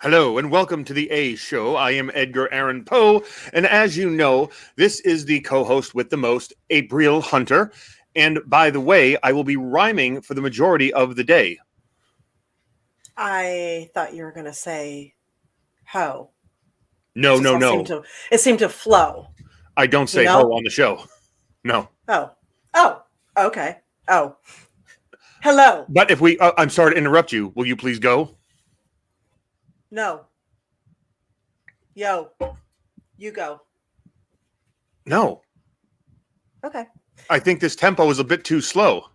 Hello, and welcome to the A Show. I am Edgar Allan Poe, and as you know, this is the co-host with the most, April Hunter. And by the way, I will be rhyming for the majority of the day. I thought you were going to say ho. No. It seemed to flow. I don't say ho on the show. No. Oh, okay. Oh, hello. But if I'm sorry to interrupt you. Will you please go? No. Yo, you go. No. Okay. I think this tempo is a bit too slow.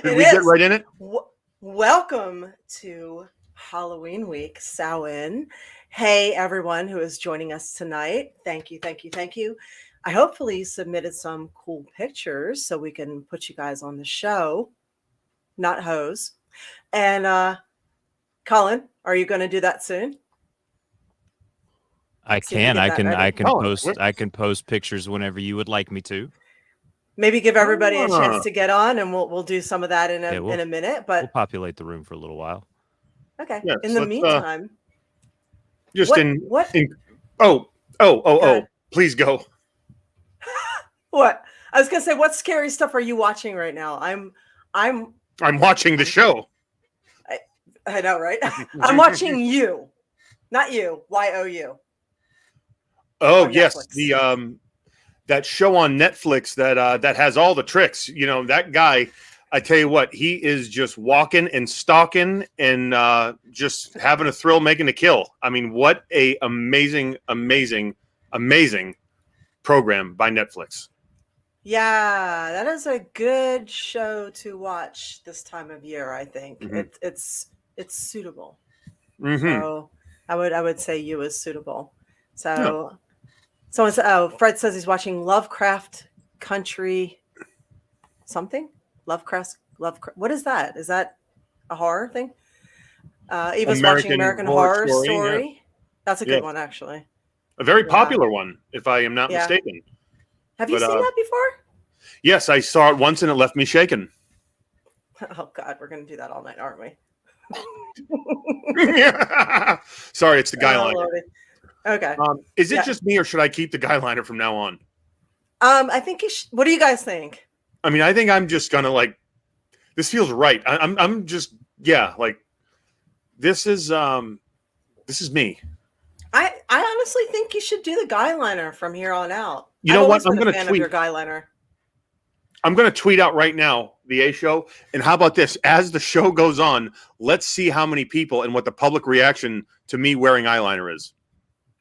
Did we get right in it? Welcome to Halloween week, Samhain. Hey, everyone who is joining us tonight. Thank you. I hopefully submitted some cool pictures so we can put you guys on the show. Not hoes. And Colin, are you going to do that soon? I can post pictures whenever you would like me to. Maybe give everybody a chance to get on, and we'll do some of that in a minute. But we'll populate the room for a little while. Okay. Yes, in the meantime, please go. What? I was gonna say, what scary stuff are you watching right now? I'm watching the show. I know, right? I'm watching you, not you. YOU. Oh yes, Netflix. That show on Netflix that has all the tricks. You know, that guy. I tell you what, he is just walking and stalking and just having a thrill, making a kill. I mean, what a amazing program by Netflix. Yeah, that is a good show to watch this time of year. I think it's suitable. Mm-hmm. So I would say you is suitable. So someone said, Fred says he's watching Lovecraft Country something. Lovecraft. What is that? Is that a horror thing? Eva's watching American Horror Story. Yeah. That's a good one, actually. A very popular one, if I am not mistaken. Have you seen that before? Yes, I saw it once and it left me shaken. Oh, God, we're going to do that all night, aren't we? Sorry, it's the guy liner. Lordy. Okay. Is it just me, or should I keep the guy liner from now on? I think you should. What do you guys think? I mean, I think I'm just going to this feels right. I'm just, this is me. I honestly think you should do the guy liner from here on out. You know what? I'm going to tweet your guy liner. I'm going to tweet out right now the A Show. And how about this? As the show goes on, let's see how many people and what the public reaction to me wearing eyeliner is.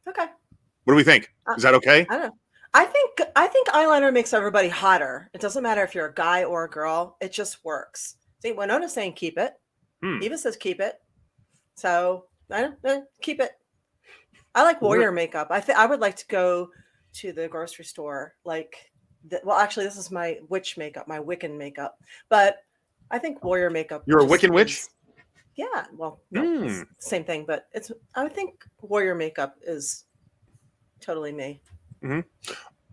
Okay. What do we think? Is that okay? I don't know. I think eyeliner makes everybody hotter. It doesn't matter if you're a guy or a girl. It just works. See, Winona's saying keep it. Eva says keep it. So I don't know, keep it. I like warrior makeup. I would like to go to the grocery store. Actually, this is my witch makeup, my Wiccan makeup. But I think warrior makeup. You're a Wiccan witch? Yeah. Well, no, same thing. But I would think warrior makeup is totally me. Mm-hmm.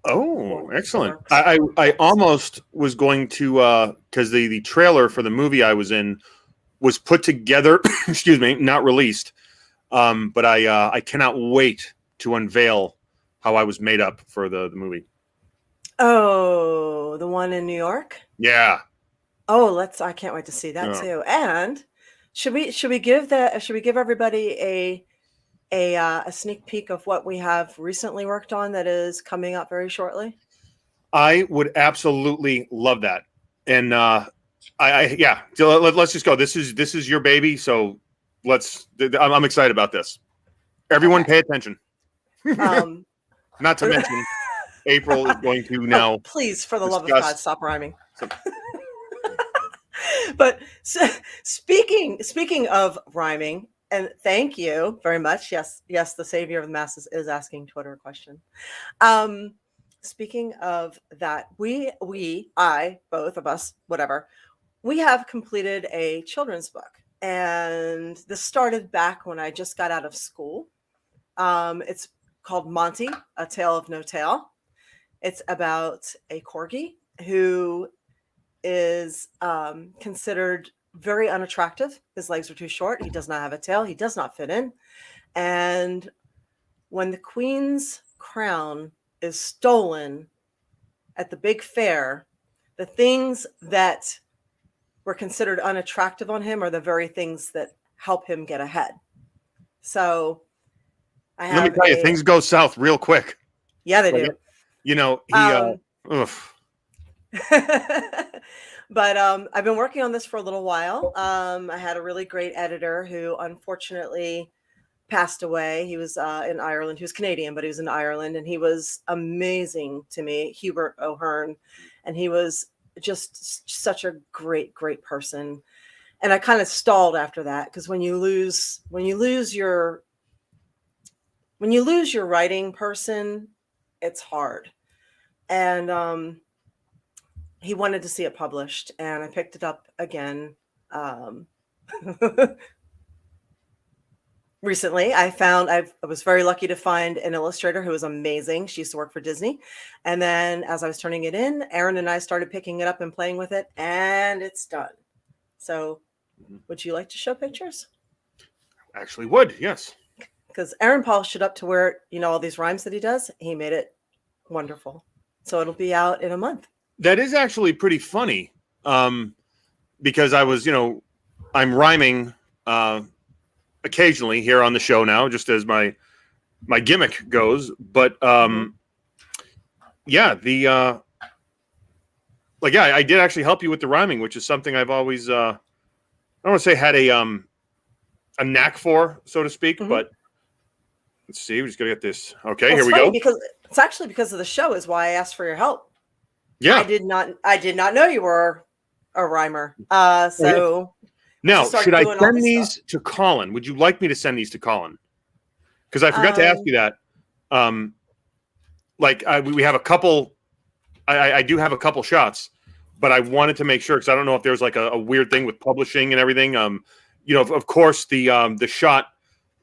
Oh, excellent. I almost was going to, because the trailer for the movie I was in was put together, excuse me, not released. But I cannot wait to unveil how I was made up for the movie. Oh, the one in New York? Yeah. Oh, I can't wait to see that too. And should we give everybody a sneak peek of what we have recently worked on that is coming up very shortly? I would absolutely love that. And let's just go. This is your baby, so I'm excited about this. Everyone pay attention. Not to mention April is going to now. Please, for the love of God, stop rhyming. But speaking of rhyming, and thank you very much. Yes, the savior of the masses is asking Twitter a question. Speaking of that, I, both of us, whatever, we have completed a children's book, and this started back when I just got out of school. It's called Monty, A Tale of No Tail. It's about a corgi who is considered very unattractive. His legs are too short. He does not have a tail. He does not fit in. And when the queen's crown is stolen at the big fair, the things that were considered unattractive on him are the very things that help him get ahead. So let me tell you, things go south real quick. Yeah, they do. You know, he But I've been working on this for a little while. I had a really great editor who unfortunately passed away. He was in Ireland. He was Canadian, but he was in Ireland, and he was amazing to me, Hubert O'Hearn. And he was just such a great person. And I kind of stalled after that, because when you lose your writing person, it's hard. And he wanted to see it published, and I picked it up again. Recently, I was very lucky to find an illustrator who was amazing. She used to work for Disney. And then as I was turning it in, Aron and I started picking it up and playing with it, and it's done. So would you like to show pictures? Actually would, yes. Because Aron polished it up to where, all these rhymes that he does, he made it wonderful. So it'll be out in a month. That is actually pretty funny, because I was, I'm rhyming occasionally here on the show now, just as my gimmick goes. But yeah, I did actually help you with the rhyming, which is something I've always, I don't want to say had a knack for, so to speak, but let's see. We're just gonna get this. Okay, here we go. Because it's actually because of the show is why I asked for your help. Yeah, I did not know you were a rhymer. So now, should I send these to Colin? Would you like me to send these to Colin? Because I forgot to ask you that. We have a couple. I do have a couple shots, but I wanted to make sure, because I don't know if there's like a weird thing with publishing and everything. Of course, the shot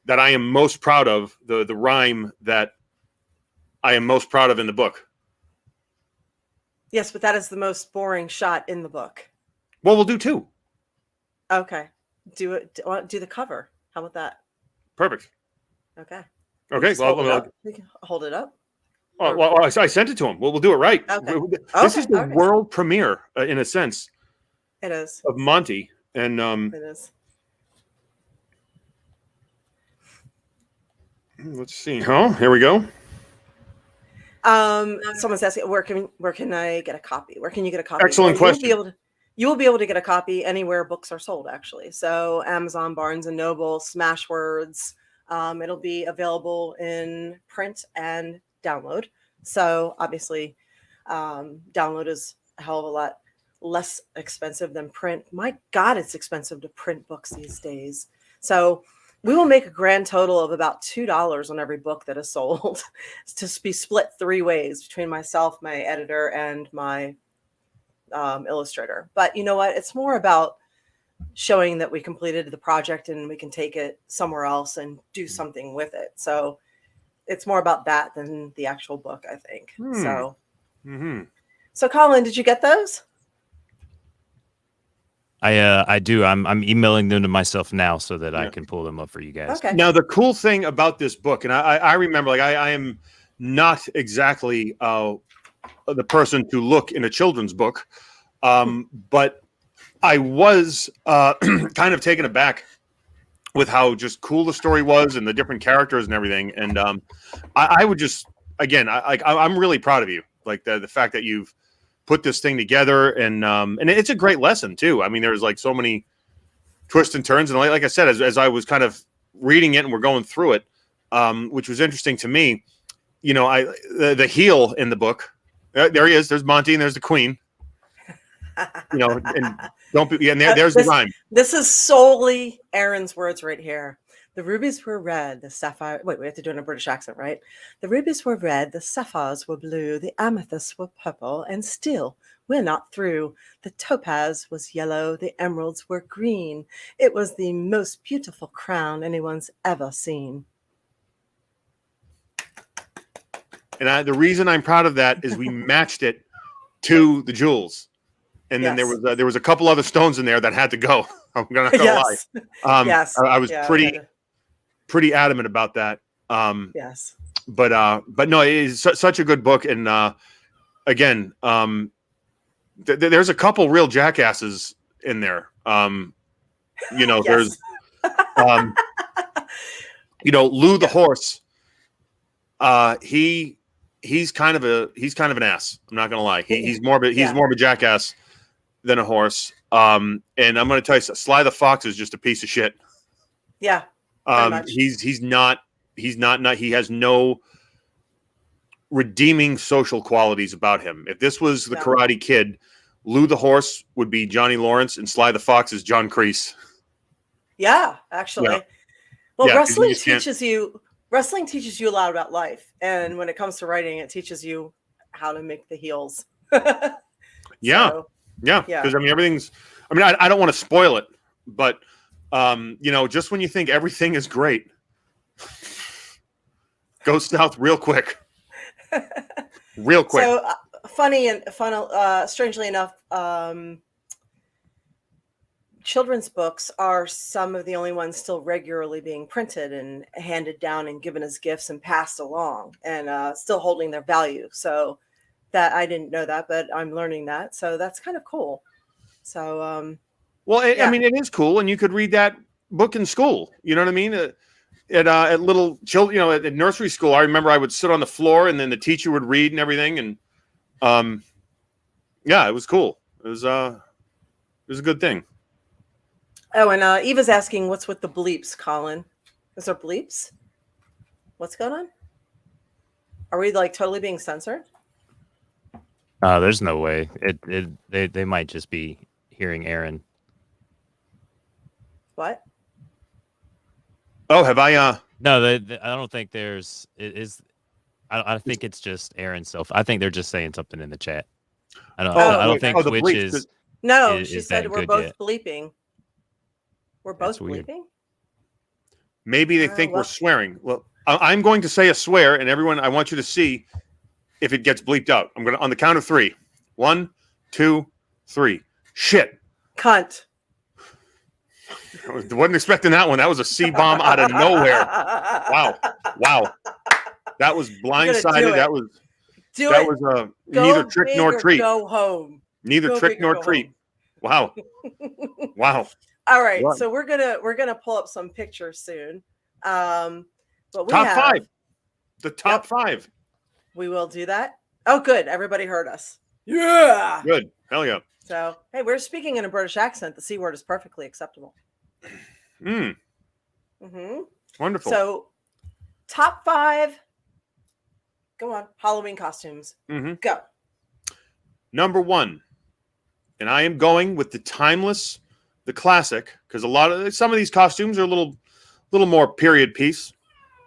that I am most proud of, the rhyme that I am most proud of in the book. Yes, but that is the most boring shot in the book. Well, we'll do two. Okay. Do it. Do the cover. How about that? Perfect. Okay. Okay. You can hold it up. Well, I sent it to him. We'll do it right. Okay. This is the world premiere, in a sense. It is. Of Monty. And it is. Let's see. Oh, here we go. Someone's asking, where can I get a copy? Where can you get a copy? Excellent question. You will be able to get a copy anywhere books are sold, actually. So Amazon, Barnes and Noble, Smashwords. It'll be available in print and download. So obviously, download is a hell of a lot less expensive than print. My God, it's expensive to print books these days. So we will make a grand total of about $2 on every book that is sold to be split 3 ways between myself, my editor, and my illustrator. But you know what? It's more about showing that we completed the project and we can take it somewhere else and do something with it. So it's more about that than the actual book, I think. So Colin, did you get those? I do. I'm emailing them to myself now so that I can pull them up for you guys. Okay. Now, the cool thing about this book, and I remember, I am not exactly the person to look in a children's book, but I was kind of taken aback with how just cool the story was and the different characters and everything. And I would just, again, I'm really proud of you. Like the fact that you've put this thing together, and it's a great lesson too. I mean, there's like so many twists and turns, and like I said, as I was kind of reading it and we're going through it, which was interesting to me. The heel in the book. There he is. There's Monty, and there's the Queen. and don't be. Yeah, and there's the rhyme. This is solely Aaron's words right here. The rubies were red, the sapphire. Wait, we have to do it in a British accent, right? The rubies were red, the sapphires were blue, the amethysts were purple, and still we're not through. The topaz was yellow, the emeralds were green. It was the most beautiful crown anyone's ever seen. And the reason I'm proud of that is we matched it to the jewels, and then there was a couple other stones in there that had to go. I'm not gonna lie. Yes. I was pretty adamant about that. Yes. But no, it is such a good book, and again, there's a couple real jackasses in there. There's Lou the horse. He's kind of an ass. I'm not gonna lie. He's more of a jackass than a horse. And I'm gonna tell you, Sly the Fox is just a piece of shit. Yeah. He's not. He has no redeeming social qualities about him. If this was the Karate Kid, Lou the horse would be Johnny Lawrence, and Sly the Fox is John Kreese. Yeah, actually. Yeah. Well, wrestling teaches you a lot about life, and when it comes to writing, it teaches you how to make the heels. Yeah. Because everything's. I don't want to spoil it, but just when you think everything is great, go south real quick. Real quick. So strangely enough, children's books are some of the only ones still regularly being printed and handed down and given as gifts and passed along, and still holding their value. So that I didn't know that, but I'm learning that. So that's kind of cool. So, it is cool, and you could read that book in school. You know what I mean? At little children, at nursery school, I remember I would sit on the floor, and then the teacher would read and everything, and it was cool. It was a good thing. Oh, and Eva's asking, what's with the bleeps, Colin? Is there bleeps? What's going on? Are we totally being censored? There's no way. They might just be hearing Aron. What? Oh, have I? No, I don't think there's. It is. I think it's just Aron's self. I think they're just saying something in the chat. I don't think Twitch is. No, she said we're both bleeping. We're both bleeping. Maybe they think we're swearing. Well, I'm going to say a swear, and everyone, I want you to see if it gets bleeped out. I'm going to on the count of 3. 1, 2, 3. Shit. Cunt. I wasn't expecting that one. That was a C-bomb out of nowhere. Wow. That was blindsided. That was neither trick nor treat. Go home. Neither trick nor treat. Wow. Wow. All right. So we're gonna pull up some pictures soon. But we top 5. The top 5. We will do that. Oh, good. Everybody heard us. Yeah. Good. Hell yeah. So hey, we're speaking in a British accent. The C word is perfectly acceptable. Wonderful. So top 5. Go on. Halloween costumes. Go. Number 1. And I am going with the timeless, the classic, because some of these costumes are a little more period piece.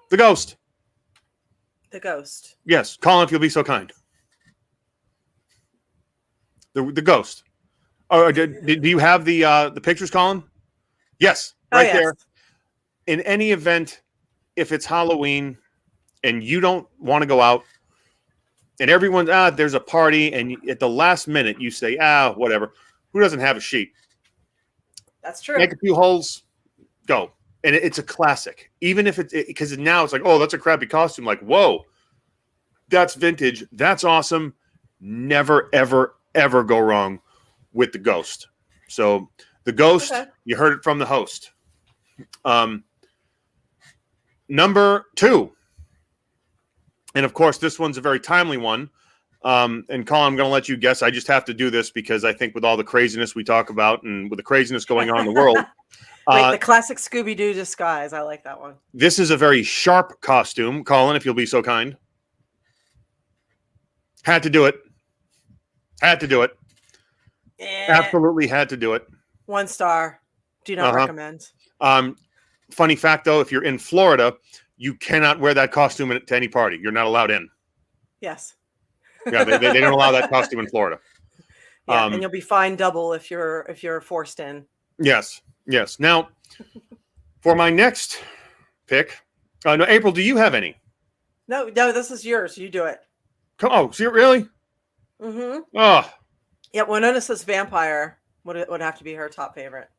The Ghost. The Ghost. Yes. Colin, if you'll be so kind. The Ghost. Oh, do you have the pictures, Colin? Yes. Right there. In any event, if it's Halloween and you don't want to go out and everyone's, there's a party, and at the last minute you say, whatever. Who doesn't have a sheet? That's true. Make a few holes, go. And it's a classic. Even if because now it's like, oh, that's a crappy costume. Like, whoa, that's vintage. That's awesome. Never, ever, ever go wrong with the Ghost. So the Ghost, You heard it from the host. Number 2. And of course, this one's a very timely one. And Colin, I'm going to let you guess. I just have to do this because I think with all the craziness we talk about and with the craziness going on in the world. Wait, the classic Scooby-Doo disguise. I like that one. This is a very sharp costume. Colin, if you'll be so kind. Had to do it. Absolutely had to do it. 1 star. Do not recommend. Funny fact, though, if you're in Florida, you cannot wear that costume to any party. You're not allowed in. Yes. Yeah, they don't allow that costume in Florida. Yeah, and you'll be fined double if you're forced in. Yes. Now, for my next pick, no, April, do you have any? No, this is yours. You do it. See it really? Mm-hmm. Oh. Yeah, Winona says vampire would have to be her top favorite.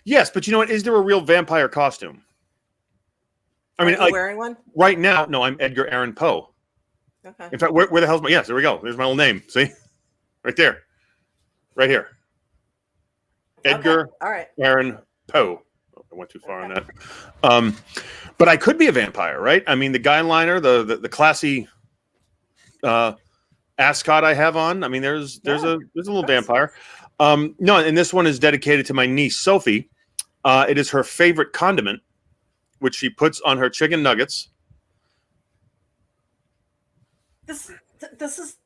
Yes, but you know what? Is there a real vampire costume? I mean, like, wearing one? Right now, no, I'm Edgar Allan Poe. Okay. In fact, where the hell's my... Yes, there we go. There's my little name. See? Right there. Right here. Edgar Allan Poe. Oh, I went too far on that. But I could be a vampire, right? I mean, the guy liner, the classy ascot I have on. I mean, there's a little vampire. No, and this one is dedicated to my niece, Sophie. It is her favorite condiment, which she puts on her chicken nuggets.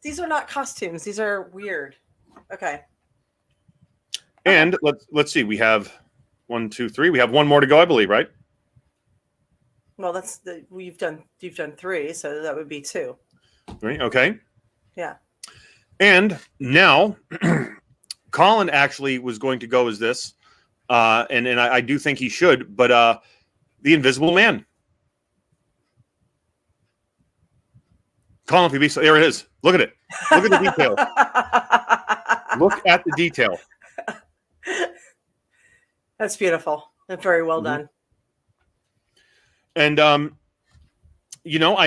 These are not costumes. These are weird. Okay. And let's see. We have 1, 2, 3. We have one more to go, I believe, right? Well, you've done 3, so that would be 2. 3. Okay. Yeah. And now, Colin actually was going to go as this, and I do think he should, but the Invisible Man. Colin, if you be so, there it is. Look at it. Look at the detail. Look at the detail. That's beautiful. That's very well done. And I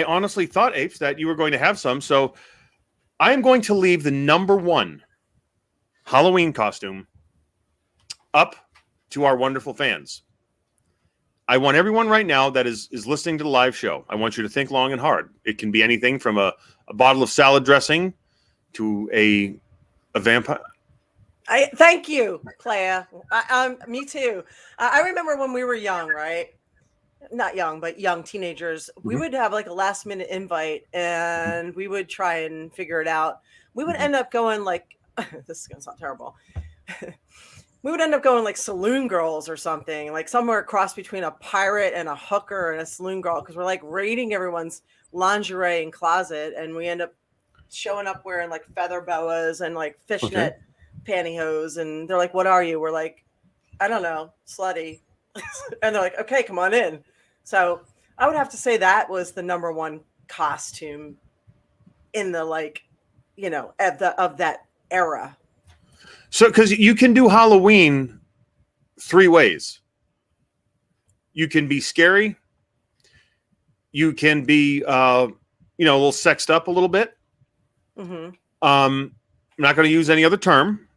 honestly thought, Apes, that you were going to have some, so I am going to leave the number 1 Halloween costume up to our wonderful fans. I want everyone right now that is listening to the live show, I want you to think long and hard. It can be anything from a bottle of salad dressing to a vampire. Thank you, Playa. Me too. I remember when we were young, right? Not young, but young teenagers. We would have like a last minute invite and we would try and figure it out. We would end up going like, this is going to sound terrible. We would end up going like saloon girls or something, like somewhere cross between a pirate and a hooker and a saloon girl, because we're like raiding everyone's lingerie and closet, and we end up showing up wearing like feather boas and like fishnet pantyhose, and they're like, "What are you?" We're like, "I don't know, slutty," and they're like, "Okay, come on in." So I would have to say that was the number 1 costume in the of that era. So, because you can do Halloween 3 ways. You can be scary. You can be, a little sexed up a little bit. Mm-hmm. I'm not going to use any other term.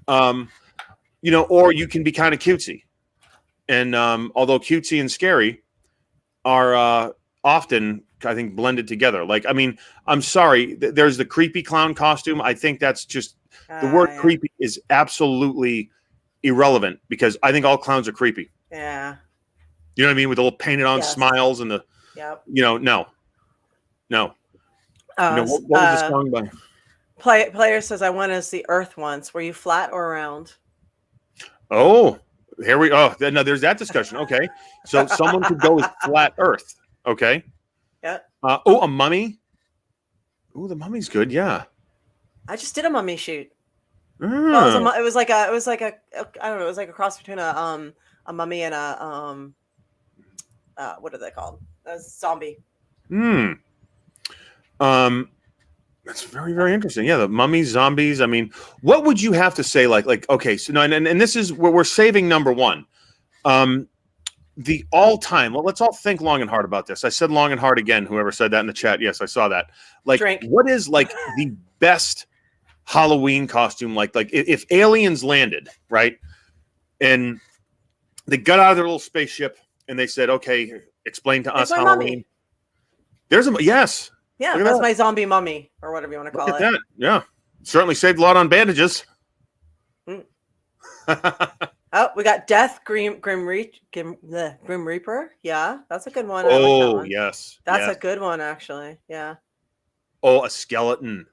Or you can be kind of cutesy. And although cutesy and scary are often, I think, blended together. Like, I mean, I'm sorry. There's the creepy clown costume. I think that's just... The word creepy is absolutely irrelevant because I think all clowns are creepy. Yeah. You know what I mean? With the little painted on smiles and the, no. What was the song by? Player says, I went as the Earth once. Were you flat or round? Oh, now there's that discussion. Okay. So someone could go with flat Earth. Okay. Yeah. A mummy. Oh, the mummy's good. Yeah. I just did a mummy shoot. Well, it was like a I don't know, it was like a cross between a mummy and a what are they called? A zombie. That's very, very interesting. Yeah, the mummies, zombies. I mean, what would you have to say? Like okay, so no, and this is where we're saving number 1. The all-time. Well, let's all think long and hard about this. I said long and hard again. Whoever said that in the chat, yes, I saw that. Like, what is like the best Halloween costume? Like if aliens landed, right, and they got out of their little spaceship and they said, "Okay, explain to us Halloween." Mummy. There's a yes. Yeah, that's my zombie mummy, or whatever you want to call it. That. Yeah, certainly saved a lot on bandages. Oh, we got Death, Grim Reaper. Yeah, that's a good one. Oh, one. Yes. That's a good one, actually. Yeah. Oh, a skeleton.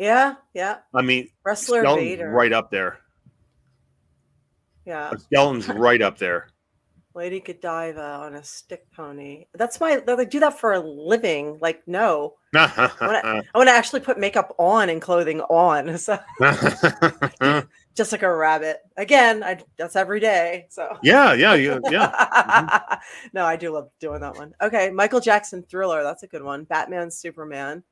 Yeah, yeah. I mean, Wrestler skeleton's Vader. right up there. Yeah. A skeleton's right up there. Lady Godiva on a stick pony. They do that for a living. Like, no. I want to actually put makeup on and clothing on. So just like a rabbit. Again, that's every day. So yeah. Mm-hmm. No, I do love doing that one. Okay, Michael Jackson Thriller. That's a good one. Batman, Superman.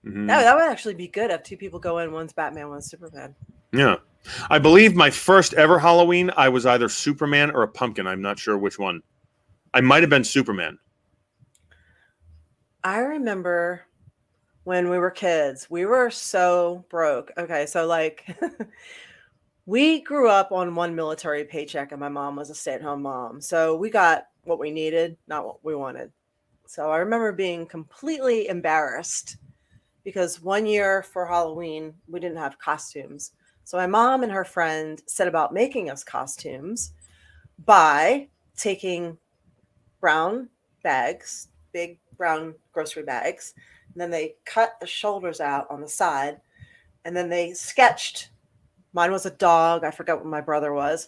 Mm-hmm. That would actually be good if two people go in. One's Batman, one's Superman. Yeah. I believe my first ever Halloween, I was either Superman or a pumpkin. I'm not sure which one. I might have been Superman. I remember when we were kids, we were so broke. Okay, so like we grew up on one military paycheck and my mom was a stay-at-home mom. So we got what we needed, not what we wanted. So I remember being completely embarrassed because one year for Halloween, we didn't have costumes. So my mom and her friend set about making us costumes by taking brown bags, big brown grocery bags, and then they cut the shoulders out on the side, and then they sketched. Mine was a dog. I forgot what my brother was,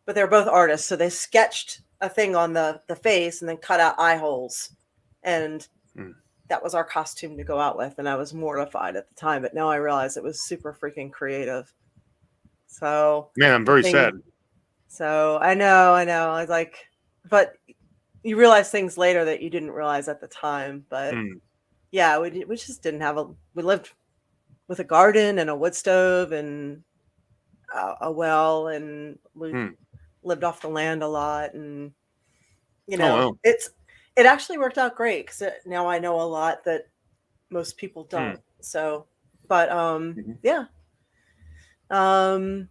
but they were both artists. So they sketched a thing on the face and then cut out eye holes. And that was our costume to go out with. And I was mortified at the time, but now I realize it was super freaking creative. So man, I'm very sad. So I know. I was like, but you realize things later that you didn't realize at the time. But yeah, we just didn't have we lived with a garden and a wood stove and a well, and we lived off the land a lot. And, it actually worked out great because now I know a lot that most people don't. So, but yeah. You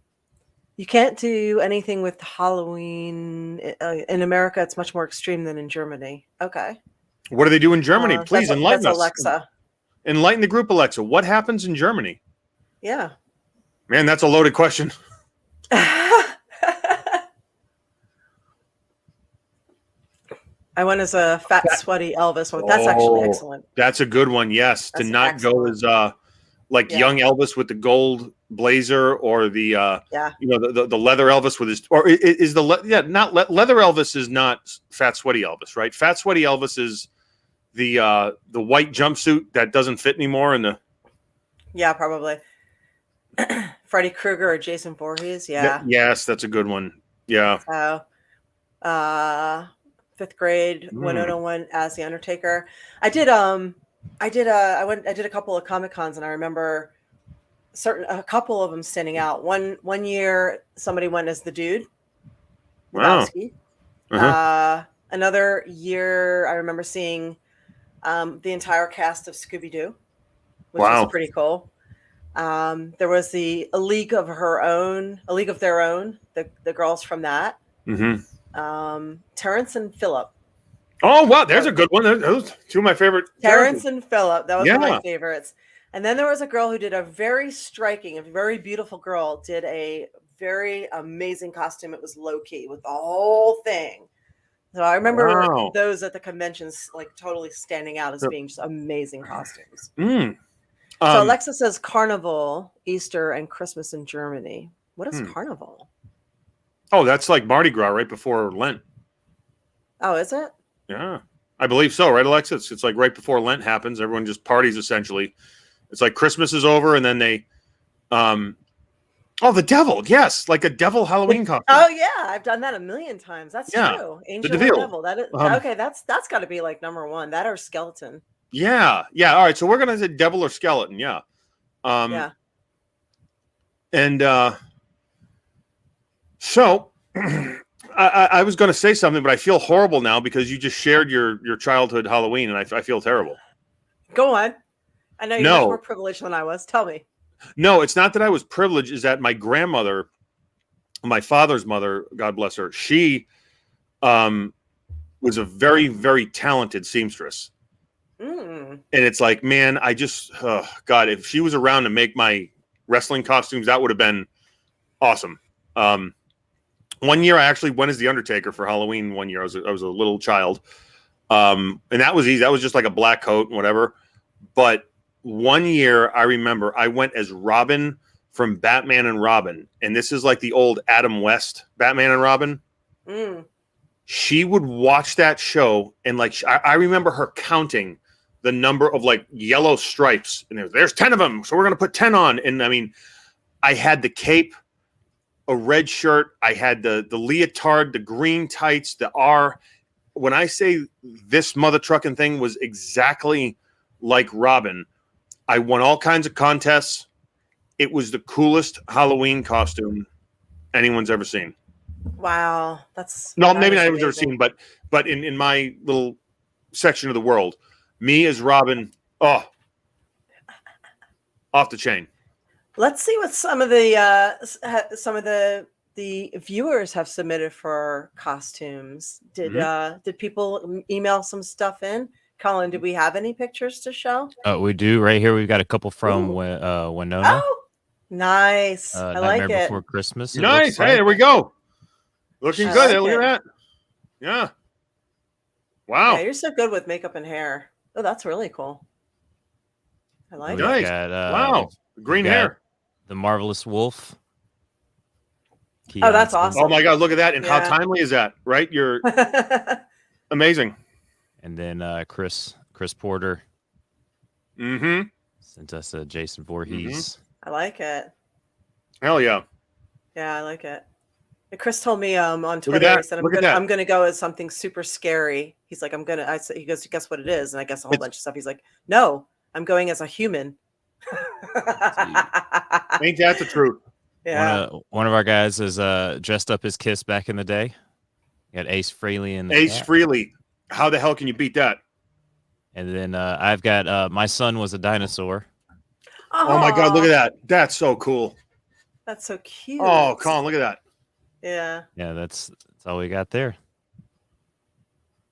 can't do anything with Halloween in America. It's much more extreme than in Germany. Okay. What do they do in Germany? Please enlighten us. Alexa. Enlighten the group, Alexa. What happens in Germany? Yeah. Man, that's a loaded question. I went as a fat, sweaty Elvis one. That's actually excellent. That's a good one. Yes. That's to not excellent. Go as young Elvis with the gold blazer, or the the leather Elvis with his, or is the leather Elvis is not fat sweaty Elvis, right? Fat sweaty Elvis is the white jumpsuit that doesn't fit anymore, and probably Freddy Krueger or Jason Voorhees. Yes, that's a good one. Yeah. So 5th grade, Winona went as the Undertaker. I did a couple of Comic Cons, and I remember a couple of them standing out. One year somebody went as the Dude. Wow. Another year I remember seeing the entire cast of Scooby-Doo, which was pretty cool. There was a League of Their Own, the girls from that. Terrence and Phillip. Oh wow, there's a good one. Those two of my favorite. Terrence and Phillip. That was one of my favorites. And then there was a girl who did a very beautiful girl, did a very amazing costume. It was low key with the whole thing. So I remember those at the conventions, like totally standing out as being just amazing costumes. So Alexa says Carnival, Easter, and Christmas in Germany. What is Carnival? Oh, that's like Mardi Gras right before Lent. Oh, is it? Yeah, I believe so, right, Alexa? It's like right before Lent happens. Everyone just parties, essentially. It's like Christmas is over, and then they, the devil, yes, like a devil Halloween costume. Oh yeah, I've done that a million times. That's true. Angel and devil. That is okay. That's got to be like number one. That or skeleton. Yeah. All right, so we're gonna say devil or skeleton. Yeah. And so. I was going to say something, but I feel horrible now because you just shared your childhood Halloween, and I feel terrible. Go on. I know you're much more privileged than I was. Tell me. No, it's not that I was privileged. Is that my grandmother, my father's mother, God bless her, she was a very, very talented seamstress. And it's like, man, I just, God, if she was around to make my wrestling costumes, that would have been awesome. One year I actually went as the Undertaker for Halloween. One year I was a little child. And that was easy. That was just like a black coat and whatever. But one year I remember I went as Robin from Batman and Robin, and this is like the old Adam West Batman and Robin. She would watch that show, and like I remember her counting the number of like yellow stripes, and there's 10 of them, so we're gonna put 10 on. And I mean, I had the cape, a red shirt, I had the leotard, the green tights, the R. When I say this mother trucking thing was exactly like Robin, I won all kinds of contests. It was the coolest Halloween costume anyone's ever seen. Wow, maybe not anyone's ever seen, but in my little section of the world, me as Robin, off the chain. Let's see what some of the viewers have submitted for costumes. Did people email some stuff in? Colin, did we have any pictures to show? We do right here. We've got a couple from Winona. Oh, nice! I like Nightmare it. Before Christmas. Nice. Hey, there we go. Looking good. Look at that. Yeah. Wow. Yeah, you're so good with makeup and hair. Oh, that's really cool. I like it. Nice. Wow. Green hair. The Marvelous Wolf. Oh, that's awesome. Oh my God, look at that. And how timely is that, right? You're amazing. And then Chris Porter. Sent us a Jason Voorhees. I like it. Hell yeah. Yeah, I like it. Chris told me on Twitter, he said, I'm gonna go as something super scary. He's like, he goes, guess what it is? And I guess a whole bunch of stuff. He's like, no, I'm going as a human. Ain't that the truth? Yeah. One of our guys is dressed up as Kiss back in the day. You got Ace Frehley and Ace Frehley. How the hell can you beat that? And then I've got my son was a dinosaur. Oh my God, look at that. That's so cool. That's so cute. Oh, Colin, look at that. Yeah. Yeah, that's all we got there.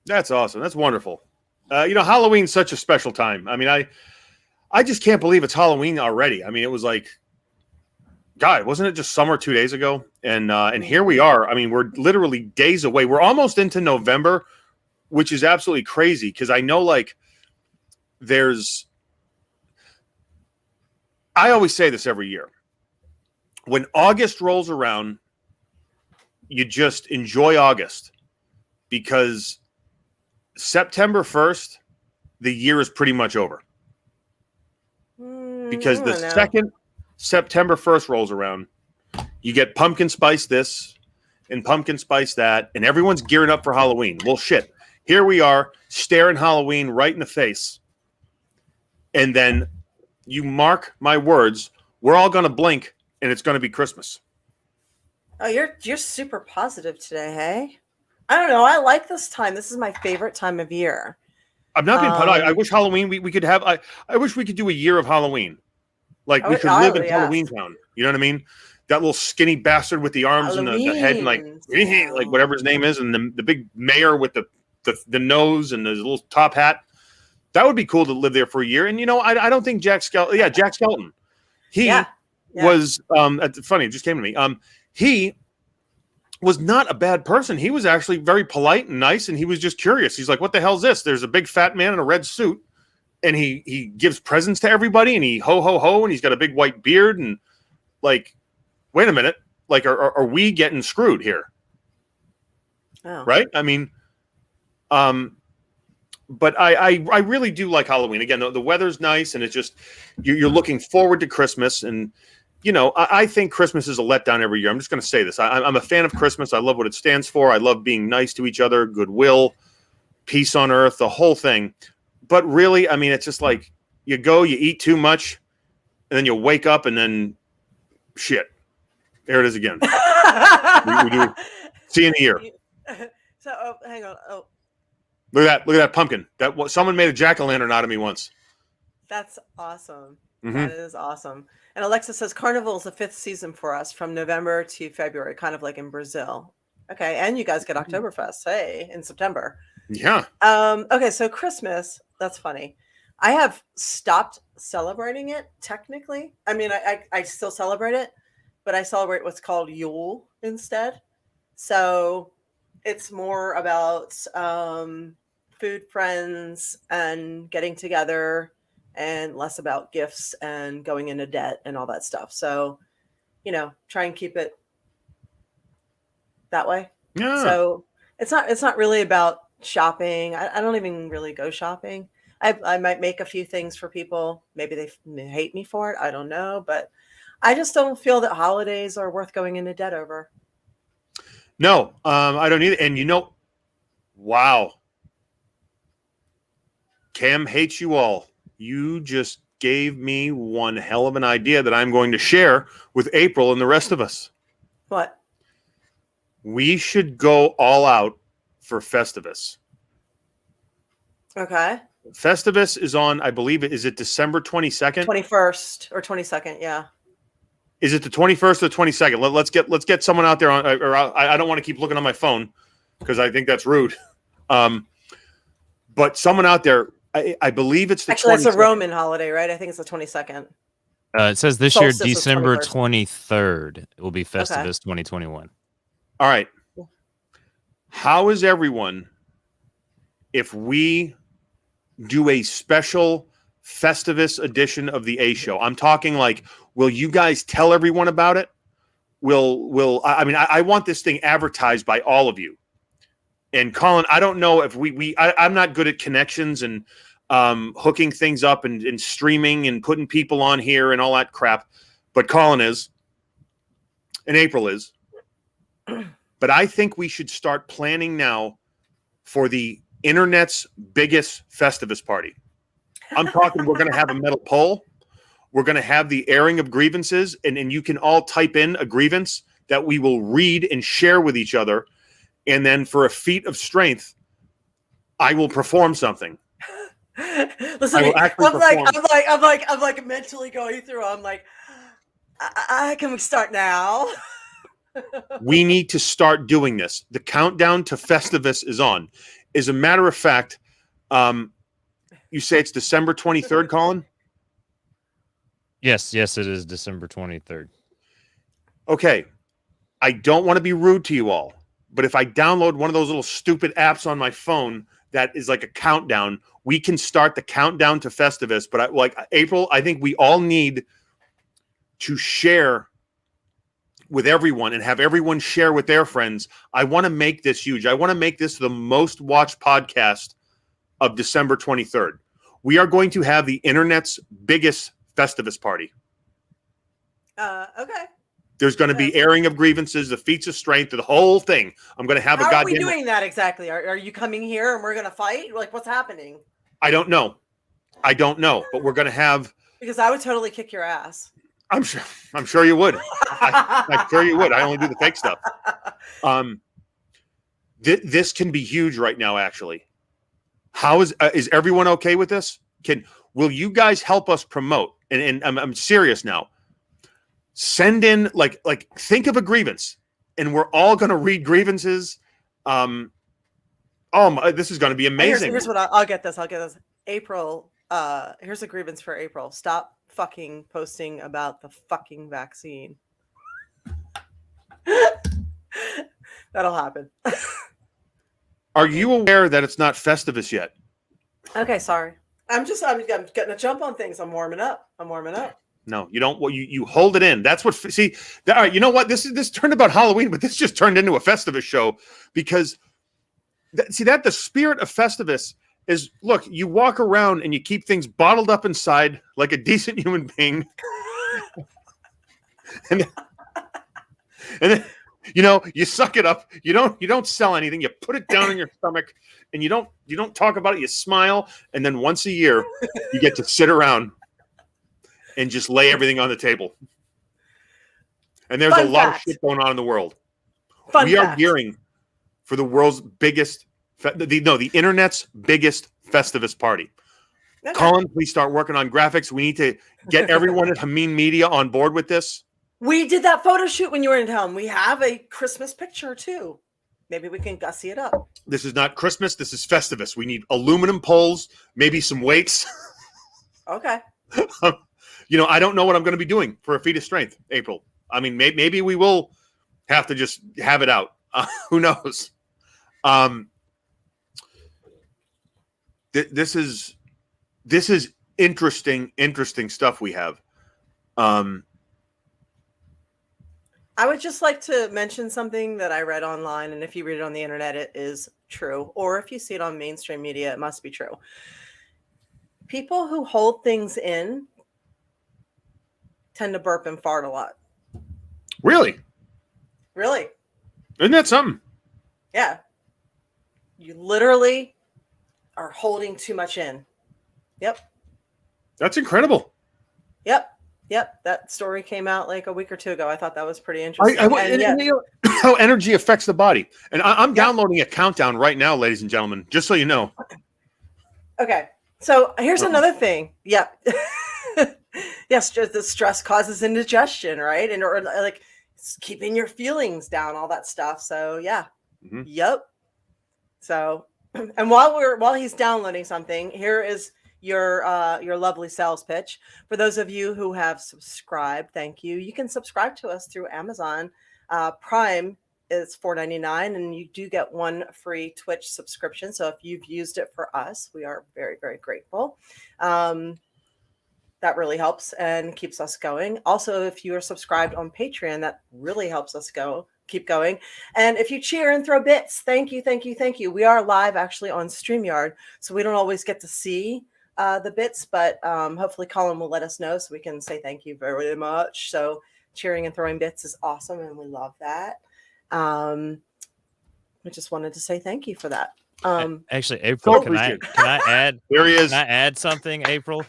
That's awesome. That's wonderful. Halloween's such a special time. I mean, I just can't believe it's Halloween already. I mean, it was like, God, wasn't it just summer 2 days ago? And here we are. I mean, we're literally days away. We're almost into November, which is absolutely crazy because I know like I always say this every year. When August rolls around, you just enjoy August because September 1st, the year is pretty much over. Because the second September 1st rolls around, you get pumpkin spice this and pumpkin spice that, and everyone's gearing up for Halloween. Well, shit. Here we are staring Halloween right in the face. And then you mark my words, we're all going to blink and it's going to be Christmas. Oh, you're super positive today, hey? I don't know. I like this time. This is my favorite time of year. I'm not being put. I wish Halloween we could have. I wish we could do a year of Halloween. Like we could live in Halloween Town. You know what I mean? That little skinny bastard with the arms and the head, and like whatever his name is, and the big mayor with the nose and the little top hat. That would be cool to live there for a year. And I don't think Jack Skelton. Yeah, Jack Skelton. He was funny. It just came to me. He was not a bad person. He was actually very polite and nice, and he was just curious. He's like, "What the hell's this?" There's a big fat man in a red suit, and he gives presents to everybody, and he ho ho ho, and he's got a big white beard, and like, wait a minute, like, are we getting screwed here? Oh. Right? I mean, but I really do like Halloween. Again, the weather's nice, and it's just you're looking forward to Christmas, and I think Christmas is a letdown every year. I'm just going to say this. I'm a fan of Christmas. I love what it stands for. I love being nice to each other, goodwill, peace on earth, the whole thing. But really, I mean, it's just like you eat too much, and then you wake up, and then shit. There it is again. we do. See you in a year. So, hang on. Oh. Look at that pumpkin. Someone made a jack-o'-lantern out of me once. That's awesome. That is awesome. And Alexa says Carnival is the 5th season for us from November to February, kind of like in Brazil. Okay, and you guys get Oktoberfest, hey, in September. Yeah. Okay, so Christmas, that's funny. I have stopped celebrating it technically. I mean, I still celebrate it, but I celebrate what's called Yule instead. So it's more about food, friends, and getting together and less about gifts and going into debt and all that stuff. So, try and keep it that way. Yeah. So it's not really about shopping. I don't even really go shopping. I might make a few things for people. Maybe they hate me for it. I don't know, but I just don't feel that holidays are worth going into debt over. No, I don't either. And wow. Cam hates you all. You just gave me one hell of an idea that I'm going to share with April and the rest of us. What? We should go all out for Festivus. Okay. Festivus is on, I believe, is it December 22nd? 21st or 22nd, yeah. Is it the 21st or the 22nd? Let's get someone out there on. Or I don't want to keep looking on my phone because I think that's rude. But someone out there, I believe it's the. Actually, it's a Roman holiday, right? I think it's the 22nd. It says this Solstice year, December 21st. 23rd. It will be Festivus 2021. All right. How is everyone if we do a special Festivus edition of the A Show? I'm talking like, will you guys tell everyone about it? I want this thing advertised by all of you. And Colin, I don't know if I'm not good at connections and hooking things up and streaming and putting people on here and all that crap. But Colin is, and April is. But I think we should start planning now for the internet's biggest Festivus party. I'm talking, we're going to have a metal pole. We're going to have the airing of grievances, and you can all type in a grievance that we will read and share with each other. And then for a feat of strength, I will perform something. Listen, I'm like mentally going through. I'm like, can we start now? We need to start doing this. The countdown to Festivus is on. As a matter of fact, you say it's December 23rd, Colin? Yes, it is December 23rd. Okay. I don't want to be rude to you all, but if I download one of those little stupid apps on my phone that is like a countdown, we can start the countdown to Festivus. But April, I think we all need to share with everyone and have everyone share with their friends. I want to make this huge. I want to make this the most watched podcast of December 23rd. We are going to have the internet's biggest Festivus party. Okay. There's going to be airing of grievances, the feats of strength, the whole thing. I'm going to have How are we doing that exactly? Are you coming here and we're going to fight? Like, what's happening? I don't know, but we're going to have. Because I would totally kick your ass. I'm sure you would. I'm sure you would. I only do the fake stuff. This can be huge right now. Actually, how is everyone okay with this? Will you guys help us promote? And I'm serious now. Send in like think of a grievance, and we're all going to read grievances. This is going to be amazing. Here's what I'll get this. April. Here's a grievance for April. Stop fucking posting about the fucking vaccine. That'll happen. Are you aware that it's not Festivus yet? Okay, sorry. I'm getting a jump on things. I'm warming up. No, you don't. Well, you hold it in. That's what. All right. You know what? This turned about Halloween, but this just turned into a Festivus show because that the spirit of Festivus is, look, you walk around and you keep things bottled up inside like a decent human being. and then, you suck it up. You don't sell anything. You put it down in your stomach and you don't talk about it. You smile. And then once a year you get to sit around and just lay everything on the table. And there's a lot of shit going on in the world. We are gearing for the world's biggest the internet's biggest Festivus party. Okay. Colin, please start working on graphics. We need to get everyone at Hameen Media on board with this. We did that photo shoot when you were in town. We have a Christmas picture too. Maybe we can gussy it up. This is not Christmas. This is Festivus. We need aluminum poles, maybe some weights. Okay. I don't know what I'm going to be doing for a feat of strength, April. I mean, maybe we will have to just have it out. Who knows? This is interesting stuff we have. I would just like to mention something that I read online, and if you read it on the internet, it is true. Or if you see it on mainstream media, it must be true. People who hold things in tend to burp and fart a lot. Really? Really? Isn't that something? Yeah. You literally are holding too much in. Yep. That's incredible. Yep. That story came out like a week or two ago. I thought that was pretty interesting. How energy affects the body. And I'm downloading a countdown right now, ladies and gentlemen, just so you know. Okay. So here's another thing. Yep. Yes, the stress causes indigestion, right? And or like it's keeping your feelings down, all that stuff. So yeah. Mm-hmm. Yep. So and while he's downloading something, here is your lovely sales pitch. For those of you who have subscribed, thank you. You can subscribe to us through Amazon. Prime is $4.99, and you do get one free Twitch subscription. So if you've used it for us, we are very, very grateful. That really helps and keeps us going. Also, if you are subscribed on Patreon, that really helps us keep going. And if you cheer and throw bits, thank you. We are live actually on StreamYard, so we don't always get to see the bits, but hopefully Colin will let us know so we can say thank you very much. So cheering and throwing bits is awesome, and we love that. I just wanted to say thank you for that. Actually, April, can I add? There he is. Can I add something, April?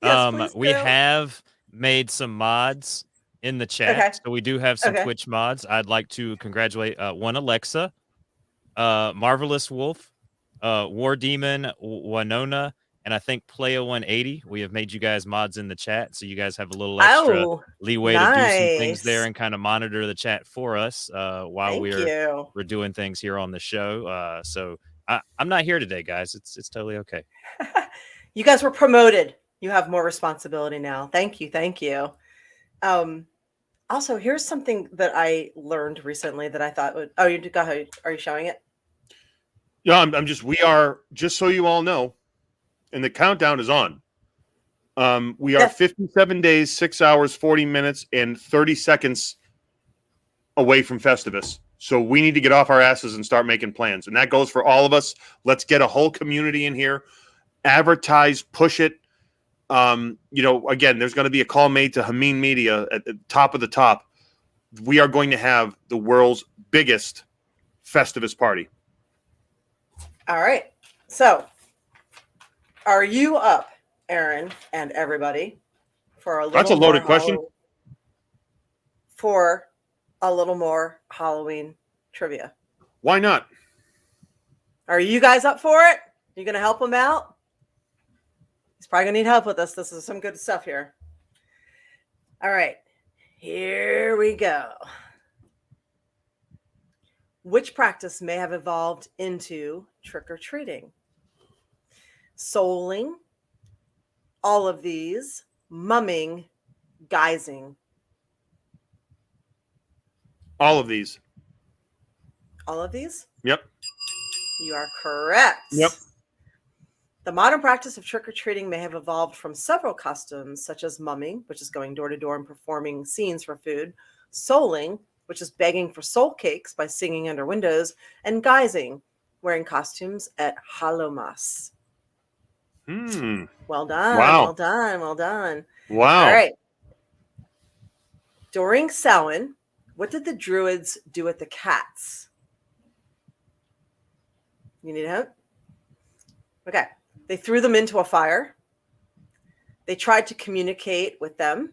Yes, we have made some mods in the chat, okay. So we do have some Twitch mods. I'd like to congratulate one Alexa, Marvelous Wolf, War Demon, Winona, and I think Playa 180. We have made you guys mods in the chat, so you guys have a little extra leeway to do some things there and kind of monitor the chat for us while we're doing things here on the show. So I'm not here today, guys. It's totally okay. You guys were promoted. You have more responsibility now. Thank you. Also, here's something that I learned recently that I thought would. Oh, you go ahead. Are you showing it? Yeah, we are, just so you all know, and the countdown is on. We are 57 days, 6 hours, 40 minutes, and 30 seconds away from Festivus. So we need to get off our asses and start making plans. And that goes for all of us. Let's get a whole community in here. Advertise, push it. Again, there's going to be a call made to Hameen Media at the top of the top. We are going to have the world's biggest Festivus party. All right. So, are you up, Aaron and everybody, for a little That's a loaded question. For a little more Halloween trivia. Why not? Are you guys up for it? You going to help him out? He's probably going to need help with this. This is some good stuff here. All right. Here we go. Which practice may have evolved into trick-or-treating? Souling, all of these, mumming, guising. All of these. All of these? Yep. You are correct. Yep. The modern practice of trick-or-treating may have evolved from several customs, such as mumming, which is going door to door and performing scenes for food, souling, which is begging for soul cakes by singing under windows, and guising, wearing costumes at Hallowmas. Well done. Wow. Well done. Wow. All right. During Samhain, what did the Druids do with the cats? You need help? Okay. They threw them into a fire. They tried to communicate with them.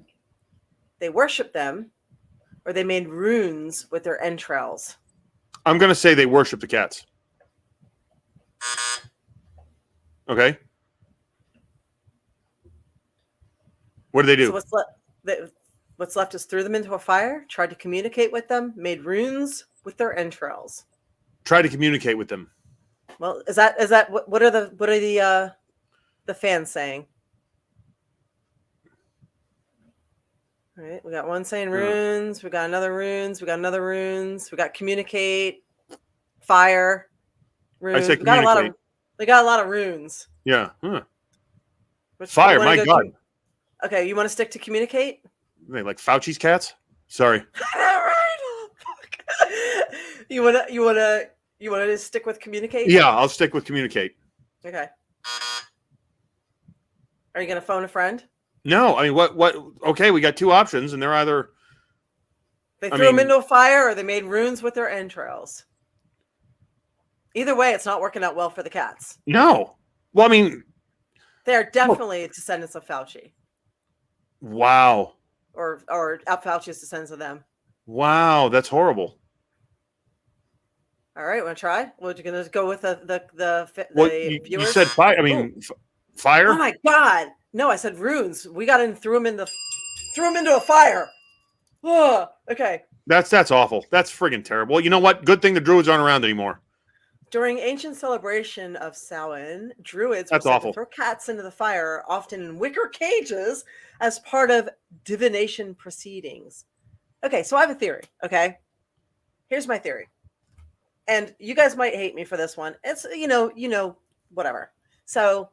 They worshiped them, or they made runes with their entrails. I'm going to say they worship the cats. Okay. What do they do? So what's left is threw them into a fire, tried to communicate with them, made runes with their entrails. Try to communicate with them. Well, is that what are the fans saying? All right, we got one saying runes, we got another runes, we got another runes, we got communicate, fire, runes. I say communicate. We got a lot of runes. Yeah. Huh. Fire, my God. Okay, you want to stick to communicate? They like Fauci's cats? Sorry. You wanna stick with communicate? Yeah, I'll stick with communicate. Okay. Are you gonna phone a friend? No, I mean what okay, we got two options and they're either they threw them into a fire or they made runes with their entrails. Either way, it's not working out well for the cats. No. Well, I mean, they're definitely descendants of Fauci. Wow. Or Fauci's descendants of them. Wow, that's horrible. All right, want to try? We're going to go with the viewers? You said fire. I mean, fire? Oh my God! No, I said runes. We got in, threw them into a fire. Oh, okay. That's awful. That's friggin' terrible. You know what? Good thing the druids aren't around anymore. During ancient celebration of Samhain, druids were said to throw cats into the fire, often in wicker cages, as part of divination proceedings. Okay, so I have a theory. Okay, here's my theory, and you guys might hate me for this one. It's whatever. So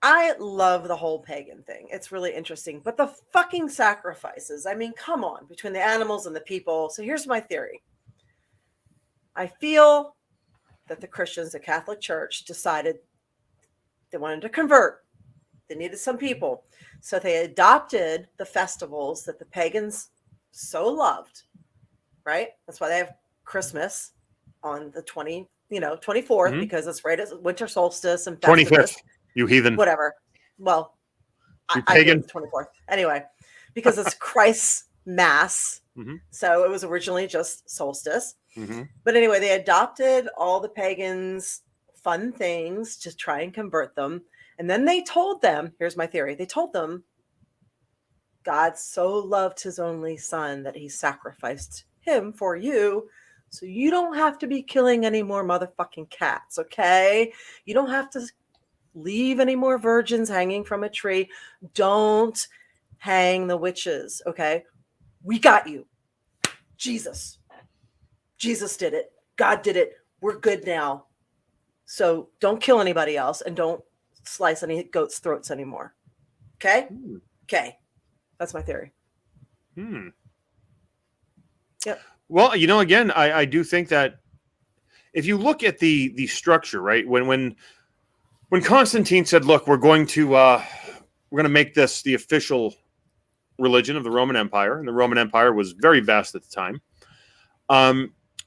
I love the whole pagan thing. It's really interesting, but the fucking sacrifices. I mean, come on, between the animals and the people. So here's my theory. I feel that the Christians, the Catholic Church, decided they wanted to convert. They needed some people. So they adopted the festivals that the pagans so loved, right? That's why they have Christmas on the 24th, because it's right at winter solstice and Festivus. 25th, you heathen. Whatever. Well, I do 24th. Anyway, because it's Christ's Mass. So it was originally just solstice. But anyway, they adopted all the pagans' fun things to try and convert them. And then they told them, here's my theory. They told them God so loved his only son that he sacrificed him for you. So you don't have to be killing any more motherfucking cats, okay? You don't have to leave any more virgins hanging from a tree. Don't hang the witches, okay? We got you. Jesus did it. God did it. We're good now. So don't kill anybody else and don't slice any goats' throats anymore. Okay? Okay. That's my theory. Yep. Well, again, I do think that if you look at the structure, right? When Constantine said, "Look, we're going to make this the official religion of the Roman Empire," and the Roman Empire was very vast at the time.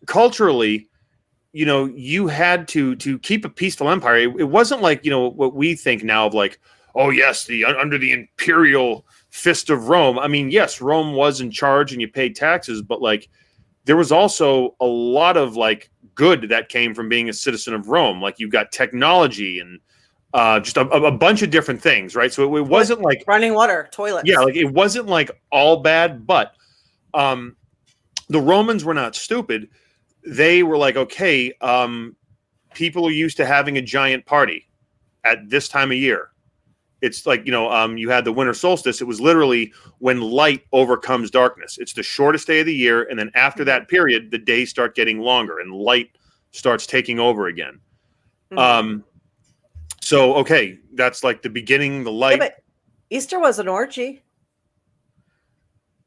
Culturally, you had to keep a peaceful empire. It wasn't like what we think now of like, oh yes, under the imperial fist of Rome. I mean, yes, Rome was in charge and you paid taxes, but like there was also a lot of like good that came from being a citizen of Rome. Like you got technology and just a bunch of different things, right? So it wasn't like running water, toilets. Yeah, like it wasn't like all bad, but the Romans were not stupid. They were like, okay, people are used to having a giant party at this time of year. It's like, you had the winter solstice. It was literally when light overcomes darkness. It's the shortest day of the year. And then after that period, the days start getting longer and light starts taking over again. So, okay, that's like the beginning, the light. Yeah, but Easter was an orgy.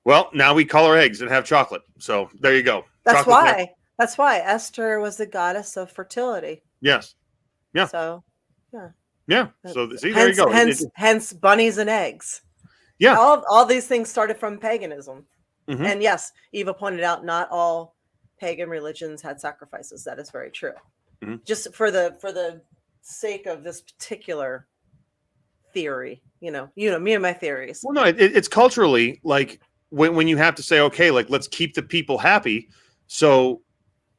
Well, now we color eggs and have chocolate. So there you go. That's why. That's why Esther was the goddess of fertility. Yes. Yeah. So, yeah. Yeah. So see, there you go. Hence bunnies and eggs. Yeah. All these things started from paganism. And yes, Eva pointed out not all pagan religions had sacrifices. That is very true. Just for the sake of this particular theory, me and my theories. Well, no, it's culturally like when you have to say, okay, like let's keep the people happy. So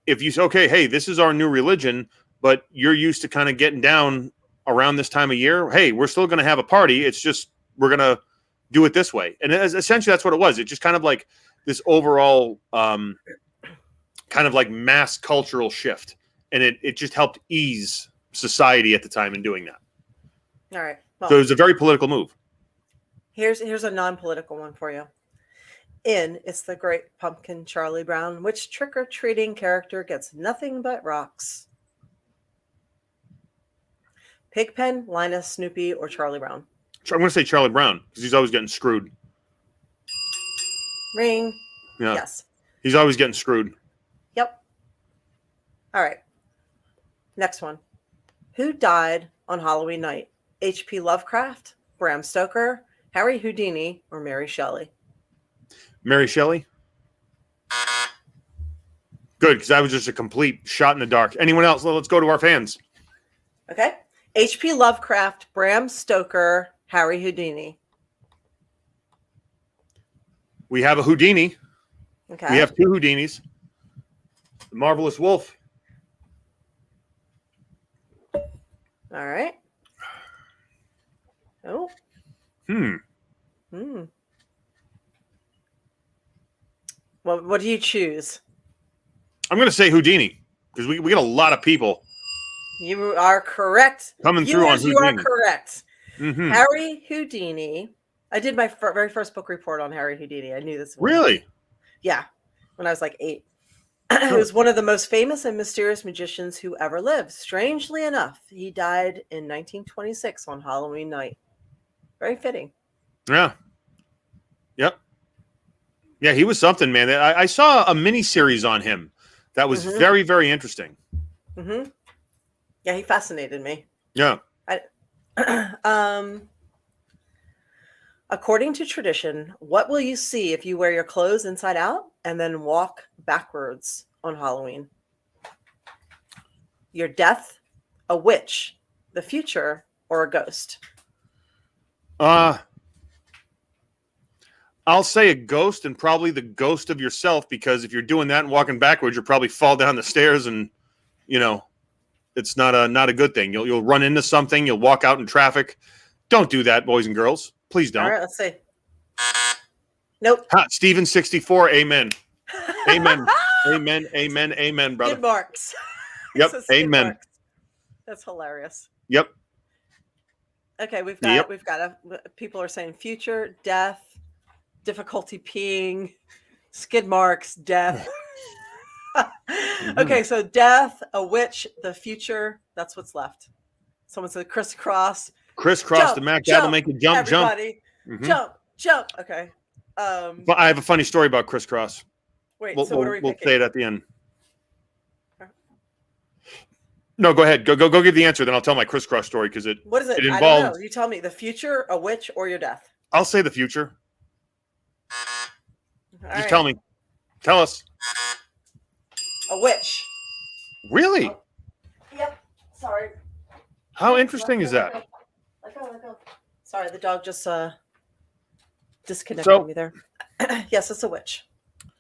if you say, okay, hey, this is our new religion, but you're used to kind of getting down around this time of year. Hey, we're still going to have a party. It's just we're going to do it this way. And essentially that's what it was. It just kind of like this overall kind of like mass cultural shift. And it just helped ease society at the time in doing that. All right. Well, so it was a very political move. Here's a non-political one for you. It's the Great Pumpkin, Charlie Brown. Which trick-or-treating character gets nothing but rocks? Pigpen, Linus, Snoopy, or Charlie Brown? I'm going to say Charlie Brown because he's always getting screwed. Ring. Yeah. Yes. He's always getting screwed. Yep. All right. Next one. Who died on Halloween night? H.P. Lovecraft, Bram Stoker, Harry Houdini, or Mary Shelley? Mary Shelley? Good, because that was just a complete shot in the dark. Anyone else? Let's go to our fans. Okay. H.P. Lovecraft, Bram Stoker, Harry Houdini. We have a Houdini. Okay. We have two Houdinis. The Marvelous Wolf. All right. Oh. Well, what do you choose? I'm going to say Houdini because we get a lot of people. You are correct. Coming through on Houdini. You are correct. Mm-hmm. Harry Houdini. I did my very first book report on Harry Houdini. I knew this. Really? Yeah. When I was like 8. He was one of the most famous and mysterious magicians who ever lived. Strangely enough, he died in 1926 on Halloween night. Very fitting. Yeah. Yep. Yeah, he was something, man. I saw a mini series on him that was very, very interesting. Mm-hmm. Yeah, he fascinated me. Yeah. According to tradition, what will you see if you wear your clothes inside out and then walk backwards on Halloween? Your death, a witch, the future, or a ghost? I'll say a ghost, and probably the ghost of yourself, because if you're doing that and walking backwards, you'll probably fall down the stairs, and it's not a good thing. You'll run into something. You'll walk out in traffic. Don't do that, boys and girls. Please don't. All right, let's see. Nope. Steven 64. Amen. Amen. Amen. Amen. Amen, brother. Good marks. Yep. Amen. Marks. That's hilarious. Yep. Okay, we've got people are saying future, death, difficulty peeing, skid marks, death. Okay, so death, a witch, the future. That's what's left. Someone said crisscross. Crisscross the Mac. That'll make you jump. Everybody, jump. Okay. But I have a funny story about crisscross. Wait, we'll, so what are we we'll picking? say it at the end. No, go ahead. Go give the answer. Then I'll tell my crisscross story because What is it? It I involves. don't know. You tell me. The future, a witch, or your death? I'll say the future. All Just right. tell me. Tell us. A witch. Really? Oh. Yep. Sorry. How interesting is that? Let go. Sorry, the dog just disconnected me there. Yes, it's a witch.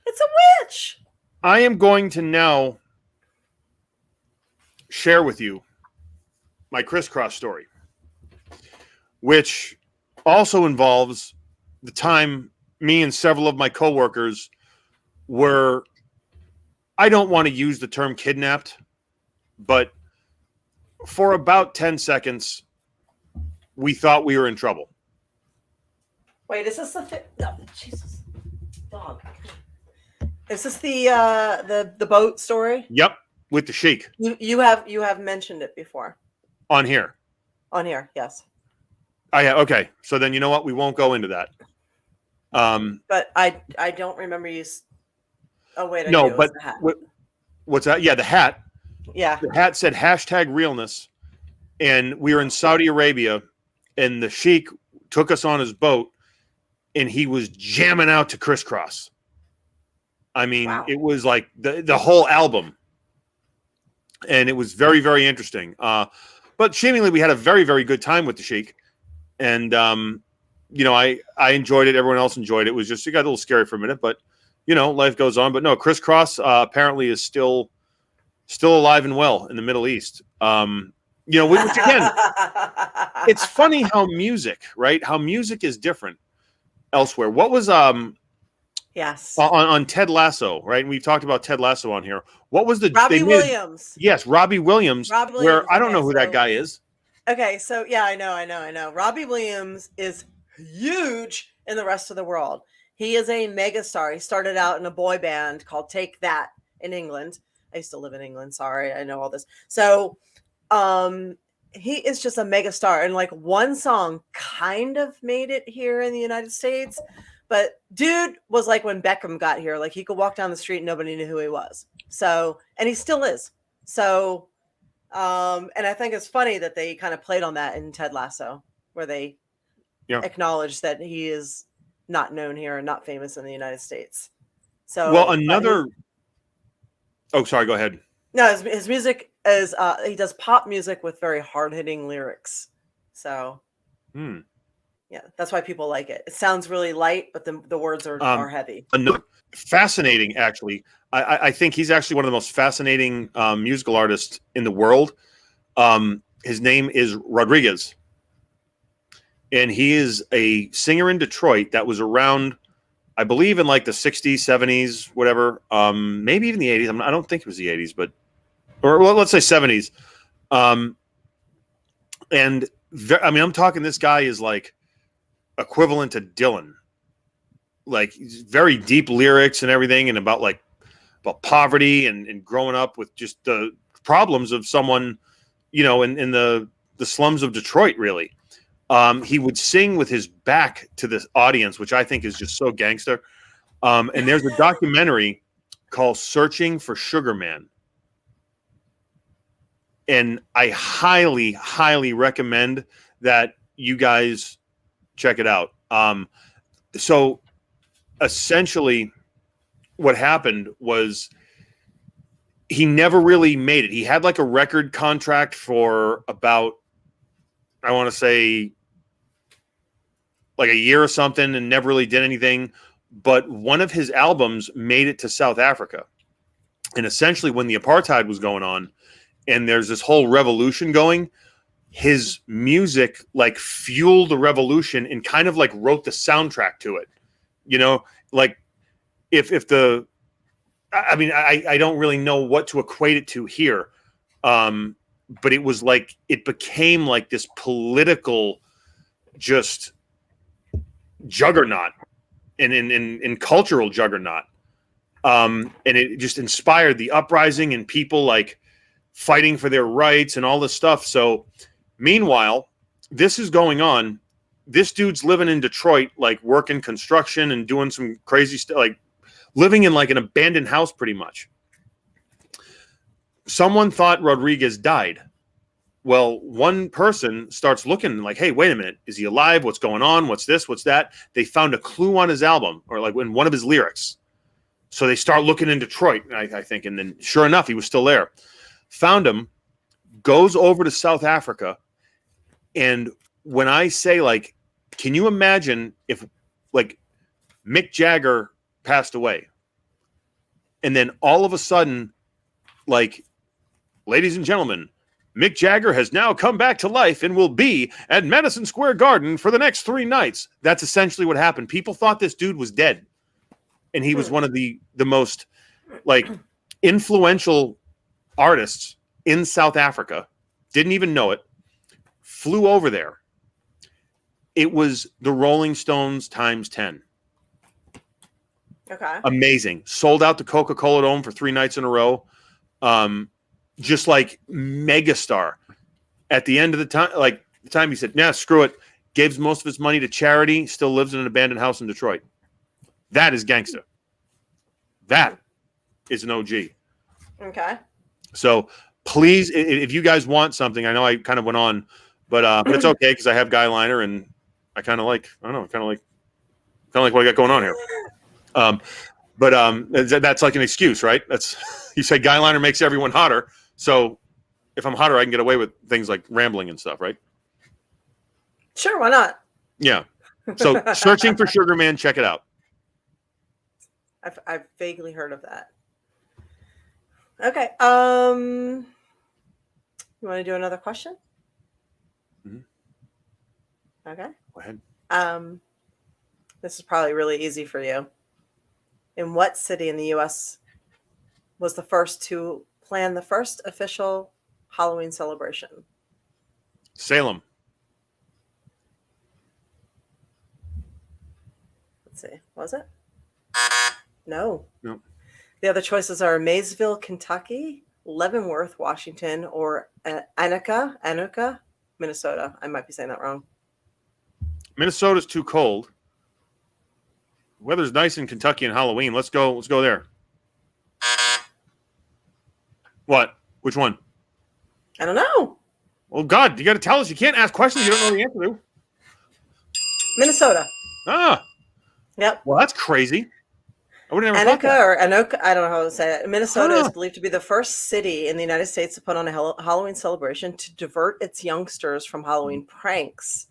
It's a witch. I am going to now share with you my crisscross story, which also involves the time me and several of my coworkers were, I don't want to use the term kidnapped, but for about 10 seconds, we thought we were in trouble. Wait, is this the no, Jesus, dog? Is this the boat story? Yep, with the sheik You have mentioned it before on here. on here. Yes, Okay, so then you know what? We won't go into that. but I don't remember you. Oh wait, No, it was but the hat. what's that? Yeah, the hat. Yeah. The hat said #realness, and we were in Saudi Arabia, and the sheik took us on his boat, and he was jamming out to Crisscross. I mean, Wow. It was like the whole album, and it was very, very interesting. But seemingly, we had a very, very good time with the sheik, and I enjoyed it. Everyone else enjoyed it. It was just, it got a little scary for a minute, but life goes on. But no, Crisscross apparently is still alive and well in the Middle East. Which again, it's funny how music, right? How music is different elsewhere. What was Yes. on Ted Lasso, right? And we talked about Ted Lasso on here. What was the Robbie Williams? Yes, Robbie Williams. Robbie Where Williams, I don't okay, know who that so- guy is. Okay, so yeah, I know. Robbie Williams is huge in the rest of the world. He is a megastar. He started out in a boy band called Take That in England. I used to live in England. Sorry, I know all this. So, he is just a mega star, and like one song kind of made it here in the United States, but dude was like when Beckham got here, like he could walk down the street and nobody knew who he was. So, and he still is. So, and I think it's funny that they kind of played on that in Ted Lasso, where they acknowledge that he is not known here and not famous in the United States. So, well, another. Oh, sorry. Go ahead. No, his music is he does pop music with very hard hitting lyrics. So, yeah, that's why people like it. It sounds really light, but the words are heavy. Fascinating, actually. I think he's actually one of the most fascinating musical artists in the world. His name is Rodriguez, and he is a singer in Detroit that was around, I believe, in like the 60s, 70s, whatever. Maybe even the 80s. I don't think it was the 80s, but or let's say 70s. I'm talking. This guy is like equivalent to Dylan. Like very deep lyrics and everything, and about poverty and growing up with just the problems of someone, in the slums of Detroit, really. He would sing with his back to the audience, which I think is just so gangster. And there's a documentary called Searching for Sugar Man. And I highly, highly recommend that you guys check it out. So essentially what happened was he never really made it. He had like a record contract for about, I want to say, like a year or something, and never really did anything. But one of his albums made it to South Africa. And essentially when the apartheid was going on and there's this whole revolution going, his music like fueled the revolution and kind of like wrote the soundtrack to it. Like I don't really know what to equate it to here. But it was like, it became like this political just juggernaut and cultural juggernaut. And it just inspired the uprising and people like fighting for their rights and all this stuff. So meanwhile, this is going on. This dude's living in Detroit, like working construction and doing some crazy stuff, like living in like an abandoned house pretty much. Someone thought Rodriguez died. Well, one person starts looking like, hey, wait a minute. Is he alive? What's going on? What's this? What's that? They found a clue on his album or like in one of his lyrics. So they start looking in Detroit, I think. And then sure enough, he was still there. Found him, goes over to South Africa. And when I say, like, can you imagine if like Mick Jagger passed away and then all of a sudden, like, ladies and gentlemen, Mick Jagger has now come back to life and will be at Madison Square Garden for the next 3 nights. That's essentially what happened. People thought this dude was dead. And he was one of the most like influential artists in South Africa. Didn't even know it. Flew over there. It was the Rolling Stones times 10. Okay. Amazing. Sold out the Coca-Cola Dome for 3 nights in a row. Just like megastar. At the end of the time he said, nah, screw it. Gave most of his money to charity. Still lives in an abandoned house in Detroit. That is gangster. That is an OG. Okay. So please, if you guys want something, I know I kind of went on, but it's okay because I have Guy Liner and I kind of like, I don't know, kind of like what I got going on here. But that's like an excuse, right? That's, you say Guy Liner makes everyone hotter. So if I'm hotter, I can get away with things like rambling and stuff, right? Sure, why not? Yeah. So Searching for Sugar Man, check it out. I've vaguely heard of that. Okay. You want to do another question? Mm-hmm. Okay. Go ahead. This is probably really easy for you. In what city in the U.S. was the first to plan the first official Halloween celebration? Salem. Let's see. Was it? No. No. The other choices are Maysville, Kentucky, Leavenworth, Washington, or Anoka, Minnesota. I might be saying that wrong. Minnesota's too cold. Weather's nice in Kentucky on Halloween. Let's go there. What? Which one? I don't know. Well, God, you got to tell us. You can't ask questions you don't know the answer to. Minnesota. Ah. Yep. Well, that's crazy. I would have never thought that. Anoka, I don't know how to say it. Minnesota is believed to be the first city in the United States to put on a Halloween celebration to divert its youngsters from Halloween pranks.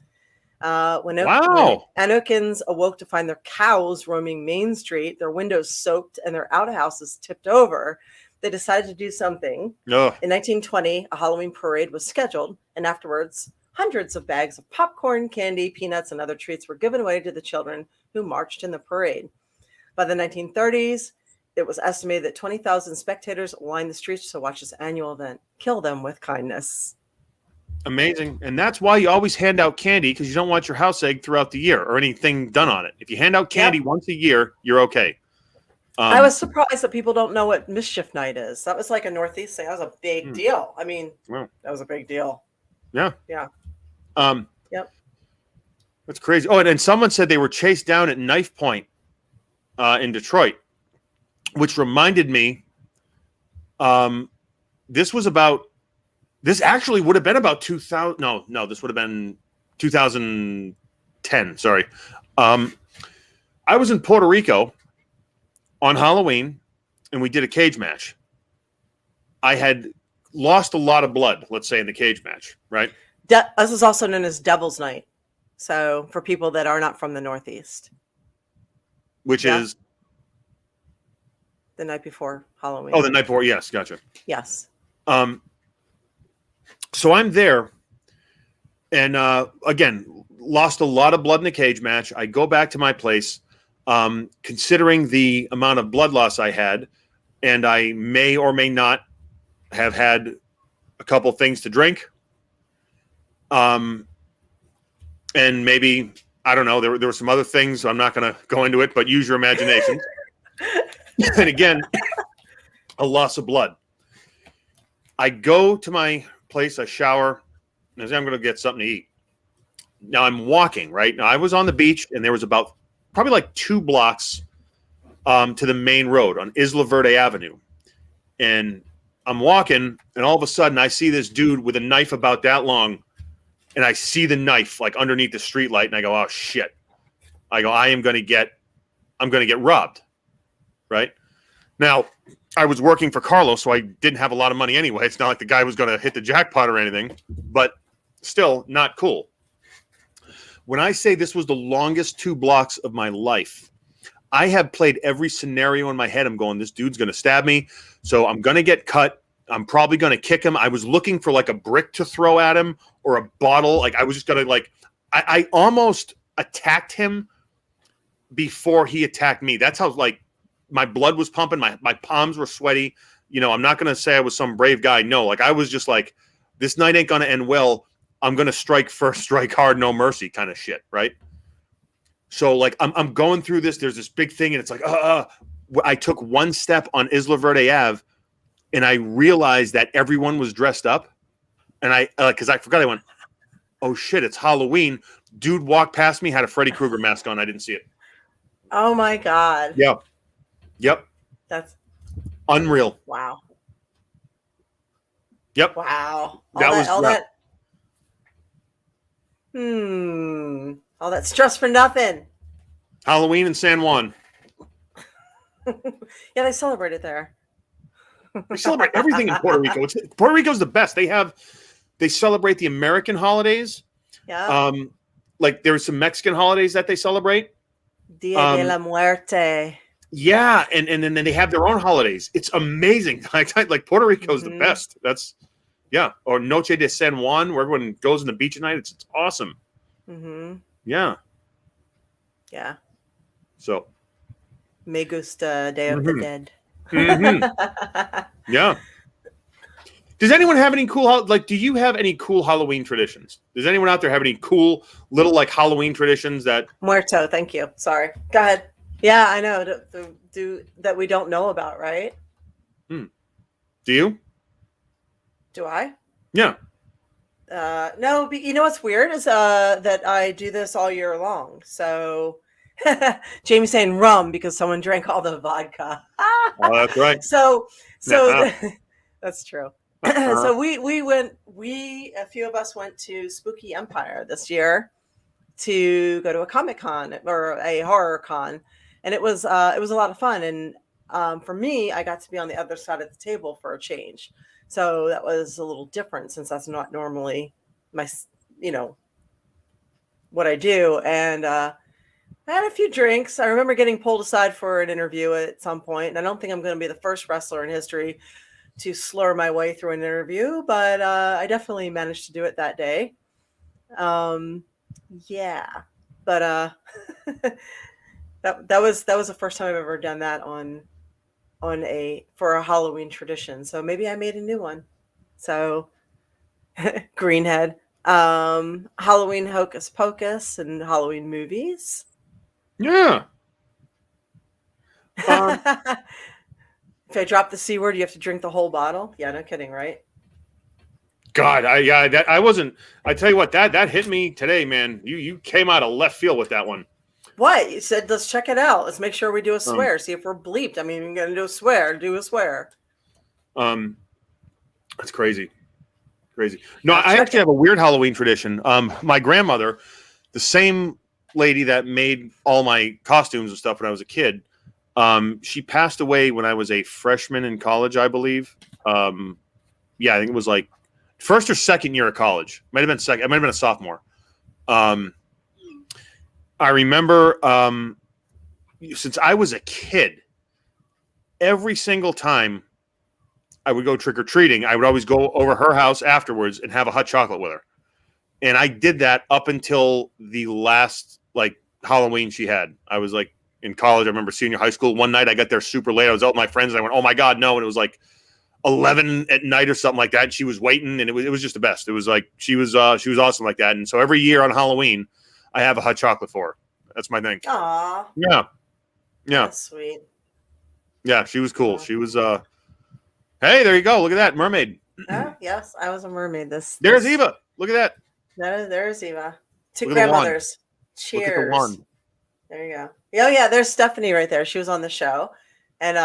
When Anokins awoke to find their cows roaming Main Street, their windows soaked, and their outhouses tipped over, they decided to do something. Ugh. In 1920, a Halloween parade was scheduled, and afterwards, hundreds of bags of popcorn, candy, peanuts, and other treats were given away to the children who marched in the parade. By the 1930s, it was estimated that 20,000 spectators lined the streets to watch this annual event. Kill them with kindness. Amazing. And that's why you always hand out candy, because you don't want your house egg throughout the year or anything done on it. If you hand out candy once a year, you're okay. I was surprised that people don't know what Mischief Night is. That was like a Northeast thing. That was a big deal. I mean, that was a big deal. Yeah. Yeah. Yep. That's crazy. Oh, and someone said they were chased down at knife point in Detroit, which reminded me, this actually would have been about 2000. No, this would have been 2010. Sorry. I was in Puerto Rico on Halloween, and we did a cage match. I had lost a lot of blood, let's say, in the cage match, right? This is also known as Devil's Night. So for people that are not from the Northeast. Which is? The night before Halloween. Oh, the night before. Yes, gotcha. Yes. So I'm there, and again, lost a lot of blood in the cage match. I go back to my place, considering the amount of blood loss I had, and I may or may not have had a couple things to drink. And maybe, I don't know, there were some other things. So I'm not going to go into it, but use your imagination. And again, a loss of blood. I go to my place, I shower, and I say I'm going to get something to eat. Now I'm walking, right? Now I was on the beach, and there was about probably like 2 blocks to the main road on Isla Verde Avenue. And I'm walking, and all of a sudden I see this dude with a knife about that long, and I see the knife like underneath the street light, and I go, oh shit. I go, I'm going to get robbed. Right? Now, I was working for Carlos, so I didn't have a lot of money anyway. It's not like the guy was going to hit the jackpot or anything, but still not cool. When I say this was the longest 2 blocks of my life, I have played every scenario in my head. I'm going, this dude's going to stab me, so I'm going to get cut. I'm probably going to kick him. I was looking for like a brick to throw at him or a bottle. Like I was just going to I almost attacked him before he attacked me. That's how my blood was pumping. My palms were sweaty. You know, I'm not going to say I was some brave guy. No, I was just like, this night ain't going to end well. I'm going to strike first, strike hard, no mercy kind of shit. Right. So I'm going through this. There's this big thing, and it's like, I took one step on Isla Verde Ave, and I realized that everyone was dressed up. And because I forgot, I went, oh shit, it's Halloween. Dude walked past me, had a Freddy Krueger mask on. I didn't see it. Oh my God. Yeah. Yep. That's unreal. Wow. Yep. Wow. All that stress for nothing. Halloween in San Juan. Yeah, they celebrate it there. They celebrate everything in Puerto Rico. Puerto Rico's the best. They celebrate the American holidays. Yeah. Like there's some Mexican holidays that they celebrate. Dia de la Muerte. Yeah, and then they have their own holidays. It's amazing. Like Puerto Rico's the best. That's or Noche de San Juan, where everyone goes on the beach at night. It's awesome. Mm-hmm. Yeah. Yeah. So. Me gusta Day of the Dead. Mm-hmm. Yeah. Does anyone have any cool do you have any cool Halloween traditions? Does anyone out there have any cool little Halloween traditions that Muerto, thank you. Sorry. Go ahead. Yeah, I know. Do that we don't know about, right? Do you? Do I? Yeah. No, but you know what's weird is that I do this all year long. So Jamie's saying rum because someone drank all the vodka. Oh, that's right. So Uh-huh. that's true. Uh-huh. So a few of us went to Spooky Empire this year to go to a Comic-Con or a horror con, and it was a lot of fun. And for me, I got to be on the other side of the table for a change. So that was a little different since that's not normally my, what I do. And I had a few drinks. I remember getting pulled aside for an interview at some point, and I don't think I'm going to be the first wrestler in history to slur my way through an interview, but I definitely managed to do it that day. Yeah, but that was the first time I've ever done that for a Halloween tradition. So maybe I made a new one. So Greenhead, Halloween Hocus Pocus, and Halloween movies. Yeah. If I drop the C word, you have to drink the whole bottle. Yeah, no kidding, right? God, I wasn't. I tell you what, that hit me today, man. You came out of left field with that one. What? You said, let's check it out. Let's make sure we do a swear. See if we're bleeped. I mean, you're going to do a swear. Do a swear. That's crazy. Crazy. No, I actually have a weird Halloween tradition. My grandmother, the same lady that made all my costumes and stuff when I was a kid, she passed away when I was a freshman in college, I believe. Yeah, I think it was like first or second year of college. Might have been second. I might have been a sophomore. I remember since I was a kid, every single time I would go trick-or-treating, I would always go over her house afterwards and have a hot chocolate with her. And I did that up until the last Halloween she had. I was in college. I remember senior high school. One night I got there super late. I was out with my friends and I went, oh my God, no. And it was 11 at night or something like that. And she was waiting and it was just the best. It was she was awesome like that. And so every year on Halloween, I have a hot chocolate for her. That's my thing. Aw. Yeah. That's sweet. Yeah, she was cool. She was hey, there you go. Look at that. Mermaid. Oh, yes, I was a mermaid. There's Eva. Look at that. There's Eva. Two Look at grandmothers. Cheers. Look at the one. There you go. Oh yeah, there's Stephanie right there. She was on the show. And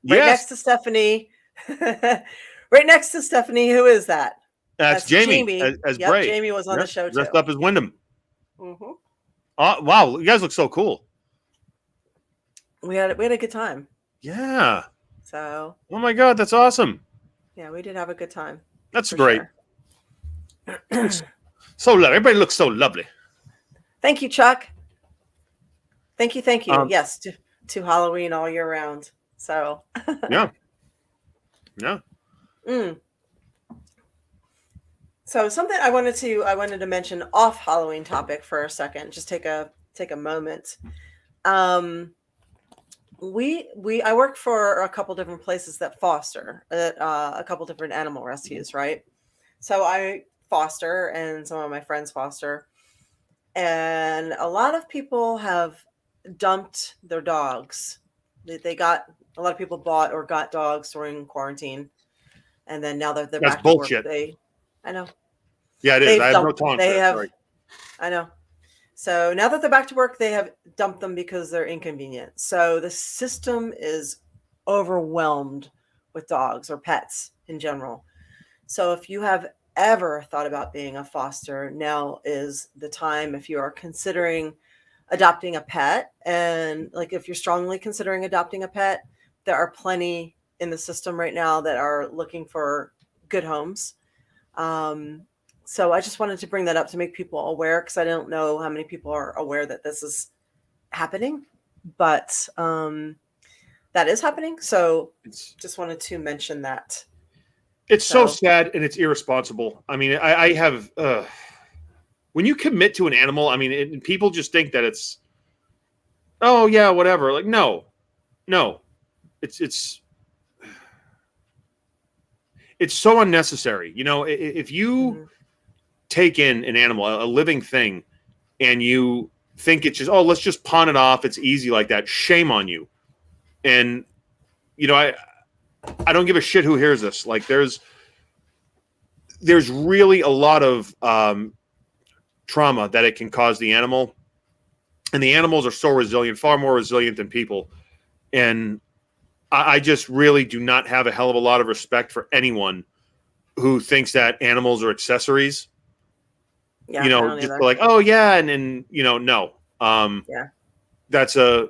next to Stephanie. Right next to Stephanie, who is that? That's Jamie. As Bray. Jamie was on the show too. Dressed up as Wyndham. Mm-hmm. Oh, wow, you guys look so cool. We had a good time. Yeah. So. Oh my God, that's awesome. Yeah, we did have a good time. That's great. Sure. So lovely. Everybody looks so lovely. Thank you, Chuck. Thank you. Yes, to Halloween all year round. So. Yeah. So something I wanted to mention off Halloween topic for a second. Just take a moment. I work for a couple different places that foster a couple different animal rescues, right? So I foster, and some of my friends foster, and a lot of people have dumped their dogs. A lot of people bought or got dogs during quarantine, and then now that they're That's back bullshit. to work, I know. Yeah, it is. I have no tolerance for that. Sorry. I know. So now that they're back to work, they have dumped them because they're inconvenient. So the system is overwhelmed with dogs or pets in general. So if you have ever thought about being a foster, now is the time. If you are considering adopting a pet, and if you're strongly considering adopting a pet, there are plenty in the system right now that are looking for good homes. So I just wanted to bring that up to make people aware, because I don't know how many people are aware that this is happening, but that is happening. So just wanted to mention that. It's so sad and it's irresponsible. I mean, I have when you commit to an animal, I mean, people just think that it's, oh yeah, whatever. No, it's so unnecessary. If you take in an animal, a living thing, and you think it's just, oh, let's just pawn it off, it's easy like that, shame on you. And I don't give a shit who hears this. there's really a lot of trauma that it can cause the animal. And the animals are so resilient, far more resilient than people. And I just really do not have a hell of a lot of respect for anyone who thinks that animals are accessories. Yeah, just like, oh yeah, and no. Yeah. That's a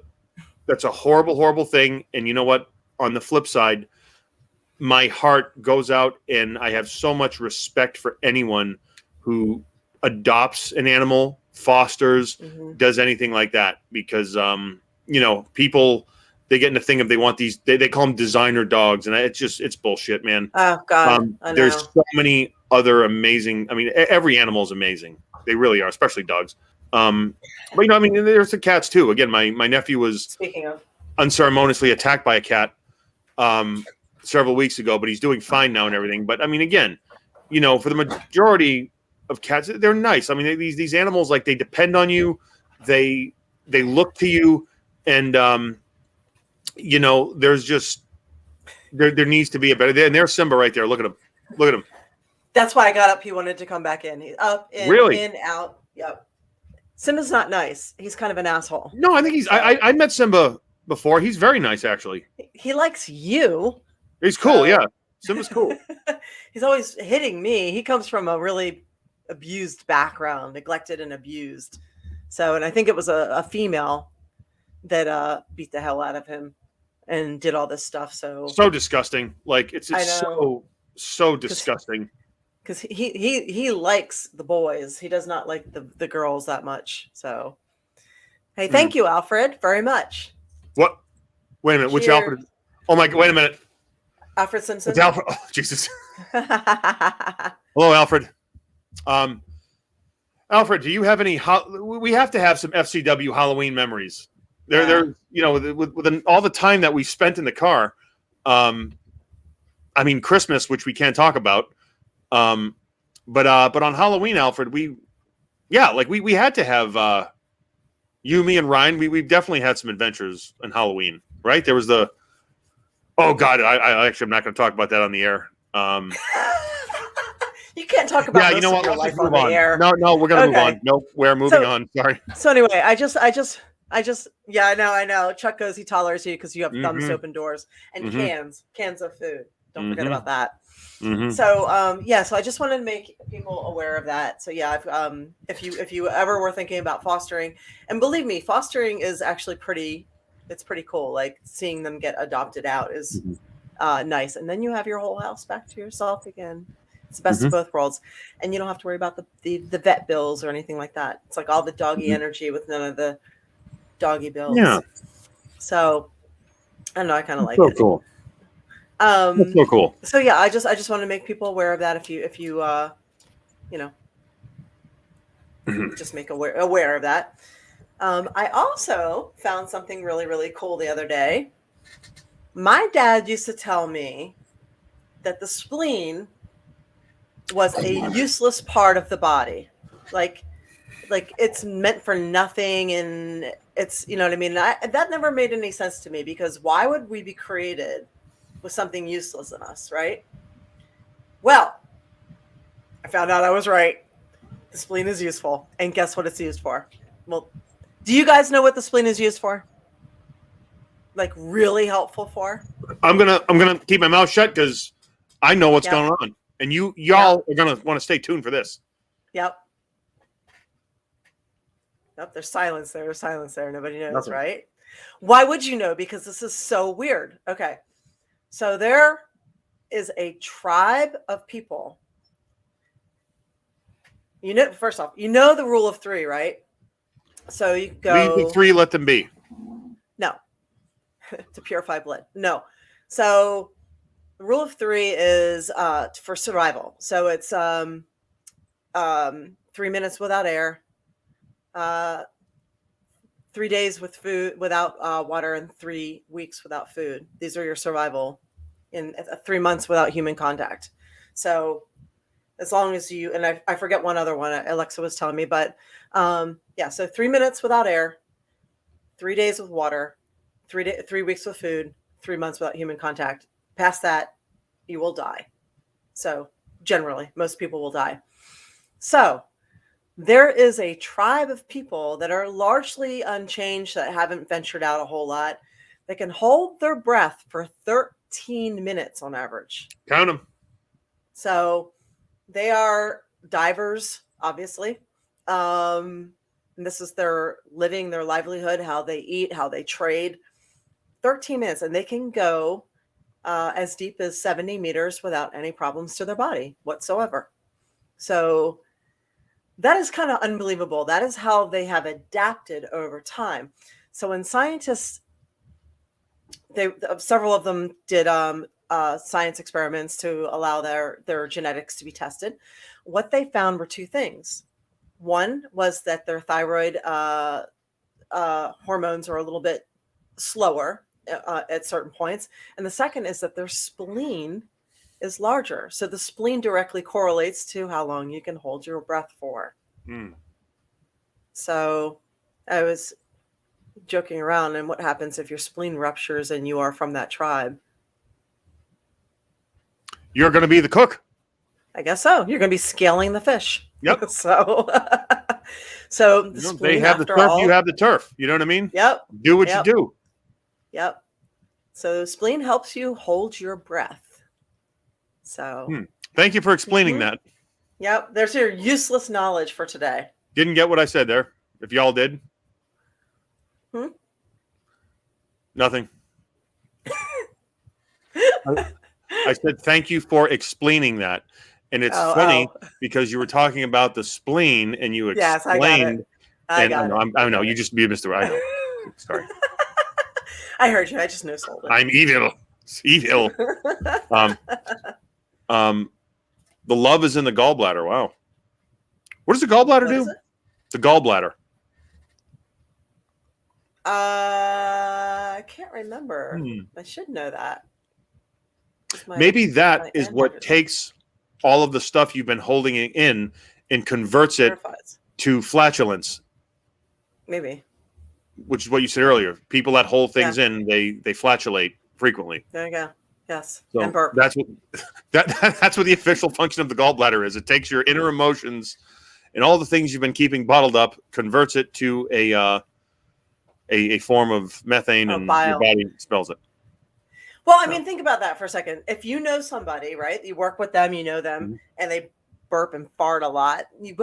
horrible, horrible thing. And you know what? On the flip side, my heart goes out, and I have so much respect for anyone who adopts an animal, fosters, does anything like that, because people, they get in the thing of they want these, they call them designer dogs, and it's bullshit, man. Oh God, I know. There's so many other amazing. I mean, every animal is amazing. They really are, especially dogs. But there's the cats too. Again, my nephew was, speaking of, unceremoniously attacked by a cat several weeks ago, but he's doing fine now and everything. But I mean, again, for the majority of cats, they're nice. I mean, these animals, like, they depend on you, they look to you, and there's just there needs to be a better. And there's Simba right there. Look at him. That's why I got up. He wanted to come back in. He's up, in, really? In, out. Yep. Simba's not nice. He's kind of an asshole. No, I think he's. I met Simba before. He's very nice, actually. He likes you. He's cool. Yeah, Simba's cool. He's always hitting me. He comes from a really abused background, neglected and abused. So, and I think it was a female that beat the hell out of him and did all this stuff. So disgusting. Like, it's so disgusting. Because he likes the boys. He does not like the girls that much. So, hey, thank you, Alfred, very much. What? Wait a minute. Which Alfred? Oh my! Wait a minute. Alfred Simpson. It's Alfred. Oh, Jesus. Hello, Alfred. Alfred, do you have any? We have to have some FCW Halloween memories. There, with all the time that we spent in the car. I mean, Christmas, which we can't talk about. But on Halloween, Alfred, we had to have you, me, and Ryan. We've definitely had some adventures on Halloween, right? There was oh God, I actually, I'm not going to talk about that on the air. You can't talk about you know what? your Let's life on the air. No, we're going to move on. No, we're moving on. Sorry. So anyway, I just yeah, I know. Chuck goes, he tolerates you because you have thumbs open doors and cans of food. Don't forget about that. So so I just wanted to make people aware of that. So yeah, if you ever were thinking about fostering, and believe me, fostering is actually pretty cool. Like, seeing them get adopted out is nice, and then you have your whole house back to yourself again. It's the best of both worlds, and you don't have to worry about the vet bills or anything like that. It's like all the doggy energy with none of the doggy bills. Yeah. So I don't know. I kind of like it. Cool. That's so cool. So yeah, I just want to make people aware of that. If you just make aware of that. I also found something really, really cool the other day. My dad used to tell me that the spleen was a useless part of the body. Like it's meant for nothing, and it's, you know what I mean? That never made any sense to me, because why would we be created with something useless in us, right? Well, I found out I was right. The spleen is useful, and guess what it's used for? Well, do you guys know what the spleen is used for? Like, really helpful for? I'm gonna keep my mouth shut because I know what's going on, and y'all are gonna want to stay tuned for this. Yep. There's silence there. There's silence there. Nobody knows, Nothing. Right? Why would you know? Because this is so weird. Okay. So there is a tribe of people. First off, the rule of three, right? So you go. Leave the three, let them be. No. To purify blood. No. So the rule of three is for survival. So it's 3 minutes without air, 3 days without water, and 3 weeks without food. These are your survival in 3 months without human contact. So as long as you, and I forget one other one Alexa was telling me, but so 3 minutes without air, 3 days with water, 3 weeks with food, 3 months without human contact. Past that, you will die. So generally, most people will die. So there is a tribe of people that are largely unchanged, that haven't ventured out a whole lot, that can hold their breath for 13 minutes on average. Count them. So they are divers, obviously. And this is their living, their livelihood, how they eat, how they trade. 13 minutes, and they can go as deep as 70 meters without any problems to their body whatsoever. So that is kind of unbelievable. That is how they have adapted over time. So when scientists, several of them did science experiments to allow their genetics to be tested. What they found were two things. One was that their thyroid hormones are a little bit slower at certain points. And the second is that their spleen is larger. So the spleen directly correlates to how long you can hold your breath for. So I was joking around, and what happens if your spleen ruptures and you are from that tribe? You're going to be the cook. I guess so. You're going to be scaling the fish. Yep. So the they have the turf, you have the turf. You know what I mean? Yep. Do what you do. Yep. So the spleen helps you hold your breath. So thank you for explaining that. Yep. There's your useless knowledge for today. Didn't get what I said there. If y'all did. Nothing. I said thank you for explaining that. And it's funny because you were talking about the spleen and you explained. I got it. I know. You just be Mr. I know. Sorry. I heard you. I just no sold it. I'm evil. It's evil. The love is in the gallbladder. Wow. What does the gallbladder do? The gallbladder. I can't remember. I should know that. Maybe that is what takes all of the stuff you've been holding in and converts it to flatulence. Maybe. Which is what you said earlier. People that hold things in, they flatulate frequently. There you go. Yes. So and burp. That's what that's what the official function of the gallbladder is. It takes your inner emotions and all the things you've been keeping bottled up, converts it to a form of methane, and bile. Your body expels it. Well, I mean, think about that for a second. If you know somebody, right? You work with them, you know them, and they burp and fart a lot. You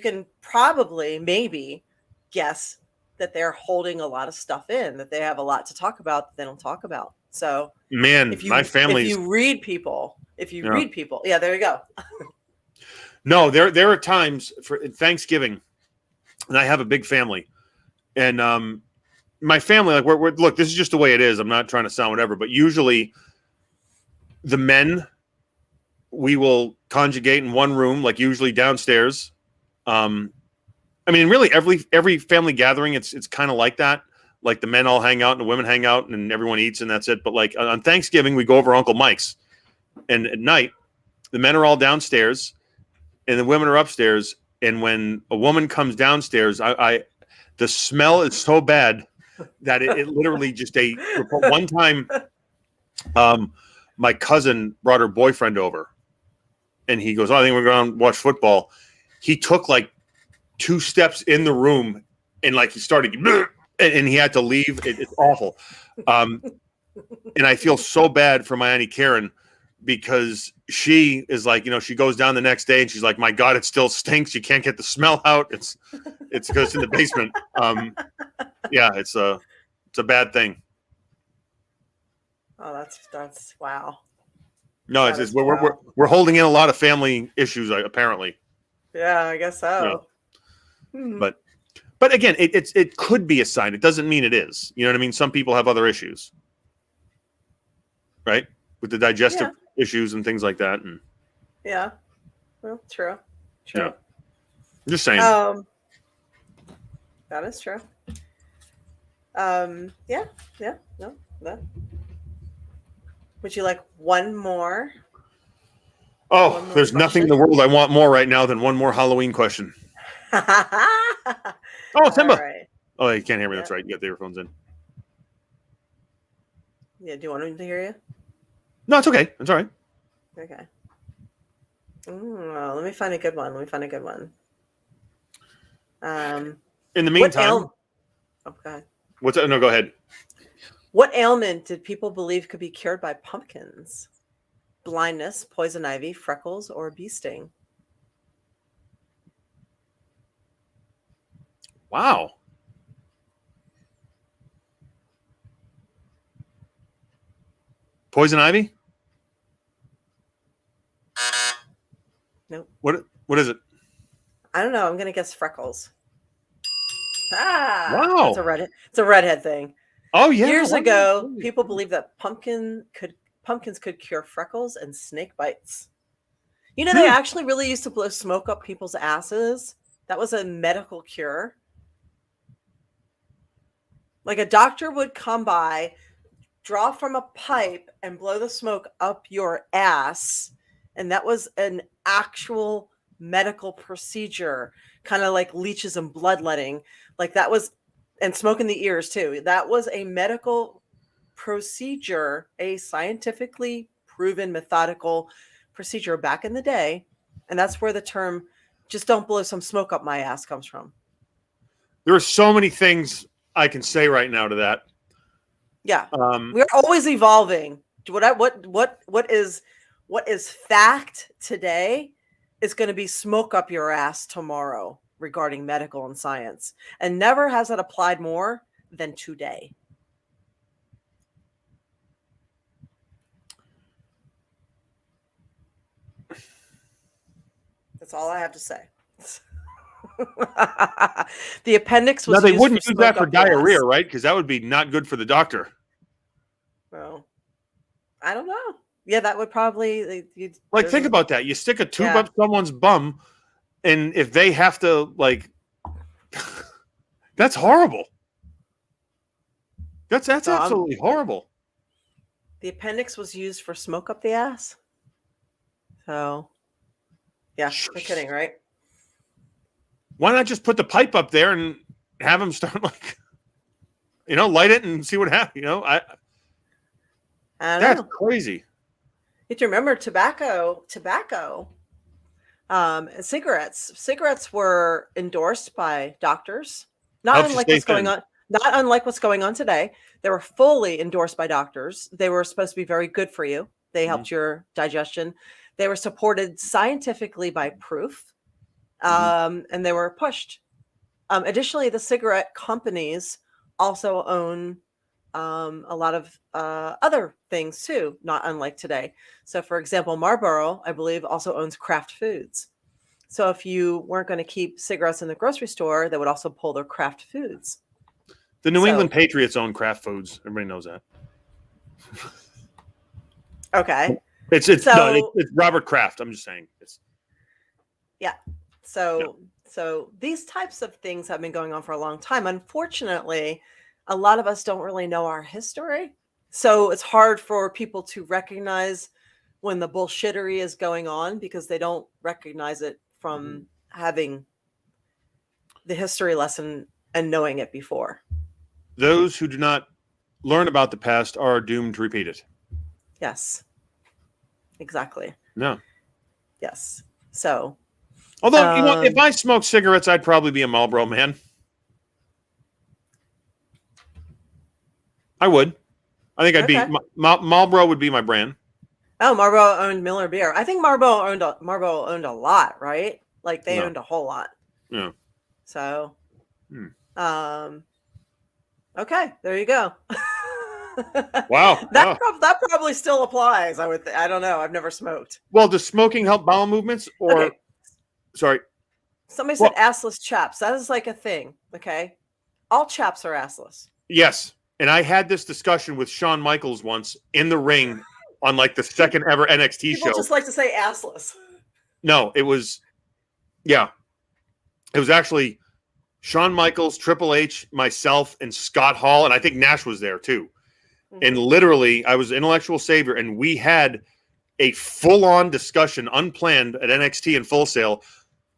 can probably maybe guess that they're holding a lot of stuff in, that they have a lot to talk about that they don't talk about. So, my family. If you read people, yeah, there you go. No, there are times for Thanksgiving, and I have a big family, and my family, like we're look, this is just the way it is. I'm not trying to sound whatever, but usually the men, we will conjugate in one room, like usually downstairs. I mean, really, every family gathering, it's kind of like that. Like the men all hang out and the women hang out and everyone eats and that's it. But like on Thanksgiving, we go over Uncle Mike's, and at night, the men are all downstairs and the women are upstairs. And when a woman comes downstairs, the smell is so bad that it literally just one time, my cousin brought her boyfriend over, and he goes, "Oh, I think we're going to watch football." He took like 2 steps in the room, and like he started, and he had to leave. It's awful, and I feel so bad for my Auntie Karen because she is like, she goes down the next day and she's like, "My God, it still stinks. You can't get the smell out. It's because it's in the basement." Yeah, it's a bad thing. Oh, that's wow. No, it's we're holding in a lot of family issues apparently. Yeah, I guess so. Yeah. But again, it could be a sign. It doesn't mean it is. You know what I mean? Some people have other issues, right? With the digestive issues and things like that. And yeah, well, true. Yeah. I'm just saying. That is true. No. Would you like one more? Oh, there's nothing in the world I want more right now than one more Halloween question. Oh, Simba. Right. Oh, you can't hear me. That's right. You got the earphones in. Yeah. Do you want me to hear you? No, it's okay. It's all right. Okay. Let me find a good one. In the meantime, okay. What's that? No, go ahead. What ailment did people believe could be cured by pumpkins? Blindness, poison ivy, freckles, or bee sting? Wow. Poison ivy? Nope. What is it? I don't know. I'm gonna guess freckles. Ah, wow. It's a redhead thing. Oh yeah. Years ago, people believed that pumpkins could cure freckles and snake bites. You know, they actually really used to blow smoke up people's asses. That was a medical cure. Like a doctor would come by, draw from a pipe, and blow the smoke up your ass. And that was an actual medical procedure, kind of like leeches and bloodletting. Like that was, and smoke in the ears too. That was a medical procedure, a scientifically proven methodical procedure back in the day. And that's where the term "just don't blow some smoke up my ass" comes from. There are so many things I can say right now to that. Yeah. We're always evolving. What is fact today is going to be smoke up your ass tomorrow regarding medical and science. And never has it applied more than today. That's all I have to say. The appendix was. Now they wouldn't use that for diarrhea, right? Because that would be not good for the doctor. Well, I don't know. Yeah, that would probably think about that. You stick a tube up someone's bum, and if they have to that's horrible. That's absolutely horrible. The appendix was used for smoke up the ass. So, yeah, no kidding, right? Why not just put the pipe up there and have them start light it and see what happens? That's crazy. You have to remember tobacco, cigarettes. Cigarettes were endorsed by doctors, not unlike what's going on today. They were fully endorsed by doctors. They were supposed to be very good for you. They helped your digestion. They were supported scientifically by proof, and they were pushed. Additionally, the cigarette companies also own a lot of other things too, not unlike today. So, for example, Marlboro, I believe, also owns Kraft Foods. So if you weren't going to keep cigarettes in the grocery store, they would also pull their Kraft Foods. The New England Patriots own Kraft Foods. Everybody knows that. Okay. It's Robert Kraft. I'm just saying. So these types of things have been going on for a long time. Unfortunately, a lot of us don't really know our history. So it's hard for people to recognize when the bullshittery is going on because they don't recognize it from having the history lesson and knowing it before. Those who do not learn about the past are doomed to repeat it. Yes. Exactly. No. Yes. So. Although, if I smoked cigarettes, I'd probably be a Marlboro man. I would. I think I'd be Marlboro would be my brand. Oh, Marlboro owned Miller Beer. I think Marlboro owned a lot, right? Like they owned a whole lot. Yeah. So, okay, there you go. Wow. That probably still applies. I don't know. I've never smoked. Well, does smoking help bowel movements or? Okay. Sorry. Somebody said assless chaps. That is like a thing. Okay. All chaps are assless. Yes. And I had this discussion with Shawn Michaels once in the ring on the second ever NXT show. People just like to say assless. No, it was, it was actually Shawn Michaels, Triple H, myself, and Scott Hall. And I think Nash was there too. Mm-hmm. And literally I was intellectual savior. And we had a full-on discussion, unplanned at NXT in Full Sail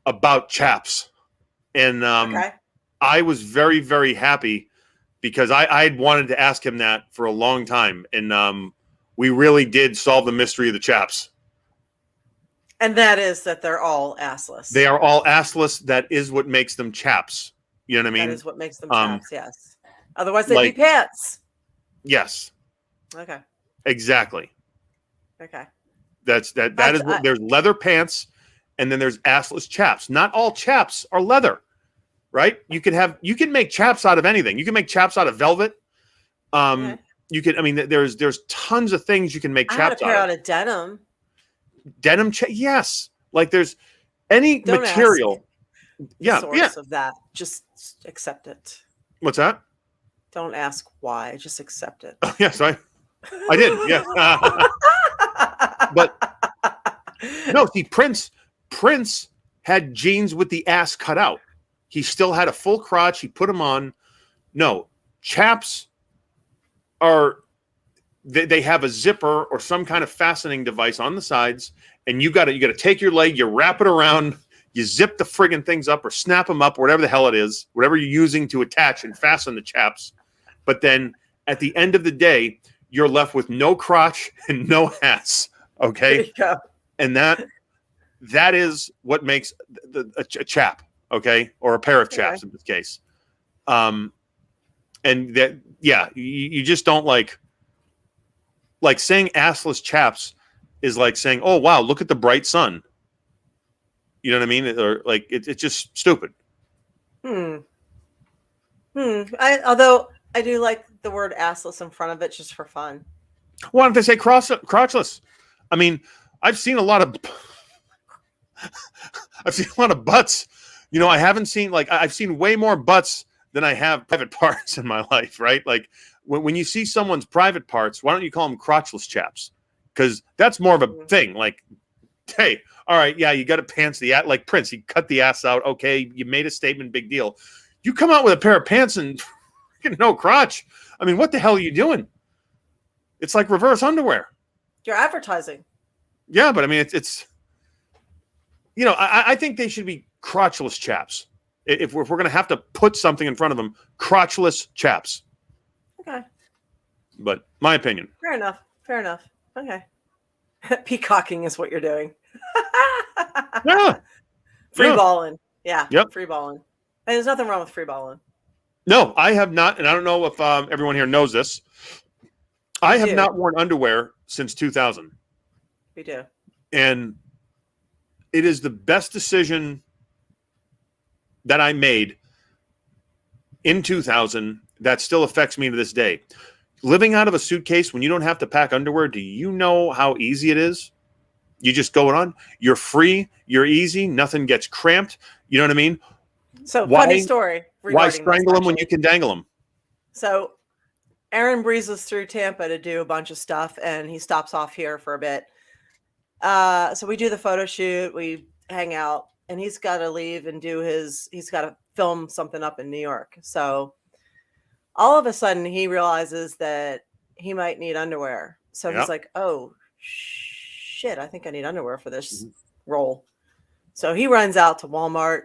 about chaps. And I was very, very happy because I had wanted to ask him that for a long time. And we really did solve the mystery of the chaps. And that is that they're all assless. They are all assless. That is what makes them chaps. You know what I mean? That is what makes them chaps, yes. Otherwise, they'd be pants. Yes. Okay. Exactly. Okay. That is what there's leather pants, and then there's assless chaps. Not all chaps are leather, right? You can make chaps out of anything. You can make chaps out of velvet. You can. I mean, there's tons of things you can make chaps out of. I had a pair out of denim. Denim, yes. Like there's any material. Yeah, source of that. Just accept it. What's that? Don't ask why. Just accept it. Yes, I did. Yeah. But no, see, Prince had jeans with the ass cut out. He still had a full crotch. He put them on. No, chaps are. They have a zipper or some kind of fastening device on the sides, and you got to take your leg, you wrap it around, you zip the friggin' things up or snap them up, or whatever the hell it is, whatever you're using to attach and fasten the chaps. But then at the end of the day, you're left with no crotch and no ass. Okay, there you go. And that is what makes a chap. Okay, or a pair of chaps in this case. And that, yeah, you just don't like saying assless chaps is like saying, oh, wow, look at the bright sun. You know what I mean? Or like, it's just stupid. Although I do like the word assless in front of it just for fun. Why don't they say crotchless? I mean, I've seen a lot of butts. You know, I've seen way more butts than I have private parts in my life, right? Like, when you see someone's private parts, why don't you call them crotchless chaps? Because that's more of a thing. Like, hey, all right, yeah, you got to pants the ass. Like Prince, he cut the ass out. Okay, you made a statement, big deal. You come out with a pair of pants and no crotch. I mean, what the hell are you doing? It's like reverse underwear. You're advertising. Yeah, but I mean, it's you know, I think they should be crotchless chaps. If we're going to have to put something in front of them, crotchless chaps. Okay. But my opinion. Fair enough. Okay. Peacocking is what you're doing. Yeah. Free balling. Yeah. Yep. Free balling. And there's nothing wrong with free balling. No, I have not. And I don't know if everyone here knows this. I have not worn underwear since 2000. We do. And it is the best decision that I made in 2000 that still affects me to this day. Living out of a suitcase when you don't have to pack underwear, do you know how easy it is? You just go on. You're free. You're easy. Nothing gets cramped. You know what I mean? So funny story. Why strangle them when you can dangle them? So Aron breezes through Tampa to do a bunch of stuff, and he stops off here for a bit. So we do the photo shoot. We hang out, and he's got to leave and he's got to film something up in New York. So all of a sudden he realizes that he might need underwear. So he's like, oh, shit, I think I need underwear for this role. So he runs out to Walmart,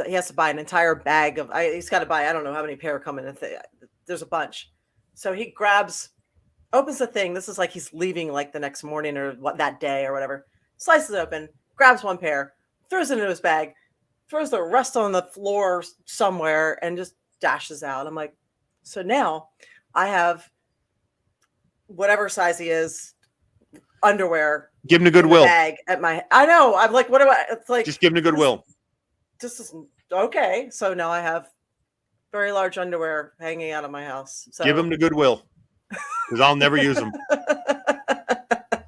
he has to buy an entire bag of, he's got to buy, I don't know how many pair come in. There's a bunch. So he opens the thing. This is like he's leaving like the next morning or that day or whatever. Slices it open, grabs one pair, throws it into his bag, throws the rest on the floor somewhere, and just dashes out. I'm like, so now I have whatever size he is, underwear. Give him a Goodwill bag at my. I know. I'm like, what do I? It's like just give him a Goodwill. This is okay. So now I have very large underwear hanging out of my house. So give him the Goodwill because I'll never use them.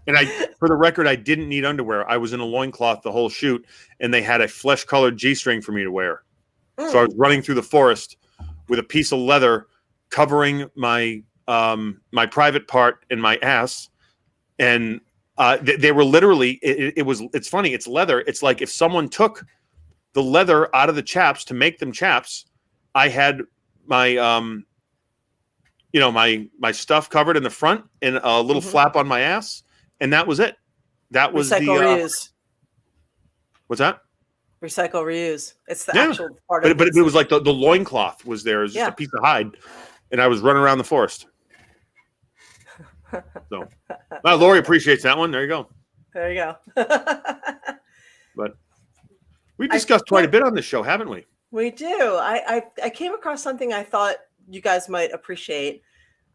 And for the record, I didn't need underwear. I was in a loincloth the whole shoot, and they had a flesh-colored G-string for me to wear. So I was running through the forest with a piece of leather covering my my private part and my ass, and they were literally. It's funny. It's leather. It's like if someone took the leather out of the chaps to make them chaps. I had my my stuff covered in the front and a little flap on my ass, and that was it. That was reuse. What's that? Recycle, reuse. It's the actual part of it. But it was like the loincloth was there. It was just a piece of hide, and I was running around the forest. So, Lori appreciates that one. There you go. There you go. But we've discussed quite a bit on this show, haven't we? We do. I came across something I thought you guys might appreciate.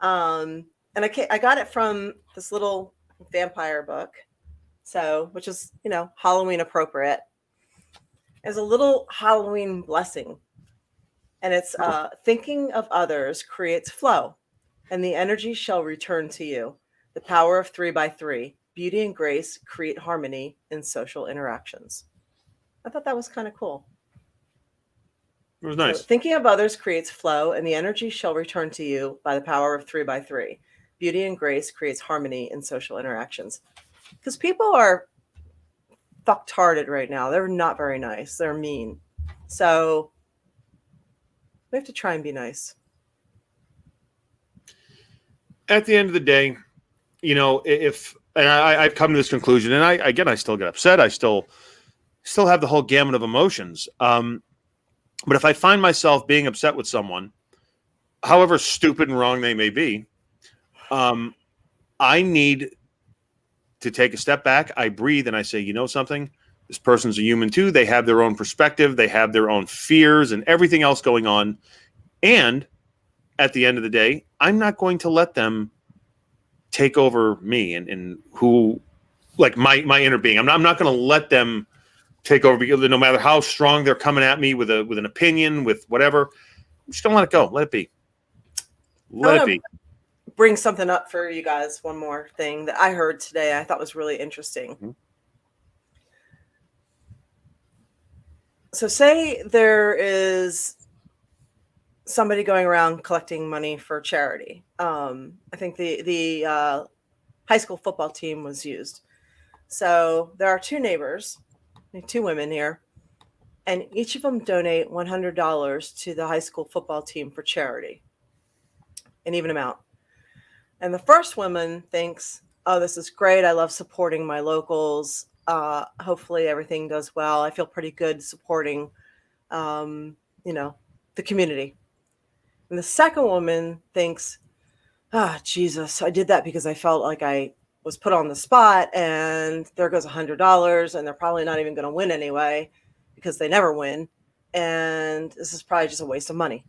And I got it from this little vampire book. So, which is, Halloween appropriate. As a little Halloween blessing. And it's thinking of others creates flow, and the energy shall return to you. The power of 3x3. Beauty and grace create harmony in social interactions. I thought that was kind of cool. It was nice. So, thinking of others creates flow, and the energy shall return to you by the power of 3x3. Beauty and grace creates harmony in social interactions. Because people are fucktarded right now. They're not very nice. They're mean. So we have to try and be nice. At the end of the day, I've come to this conclusion, and I still get upset. I still have the whole gamut of emotions. But if I find myself being upset with someone, however stupid and wrong they may be, I need to take a step back. I breathe and I say, something? This person's a human too. They have their own perspective. They have their own fears and everything else going on. And at the end of the day, I'm not going to let them take over me and who, like my inner being. I'm not going to let them take over, because no matter how strong they're coming at me with an opinion, with whatever, I'm just going to let it go. Let it be. Let it be. Bring something up for you guys. One more thing that I heard today I thought was really interesting. Mm-hmm. So say there is somebody going around collecting money for charity. I think the high school football team was used. So there are two neighbors, two women here, and each of them donate $100 to the high school football team for charity, an even amount. And the first woman thinks, oh, this is great. I love supporting my locals. Hopefully everything does well. I feel pretty good supporting, the community. And the second woman thinks, Jesus, I did that because I felt like I was put on the spot, and there goes $100, and they're probably not even going to win anyway because they never win. And this is probably just a waste of money.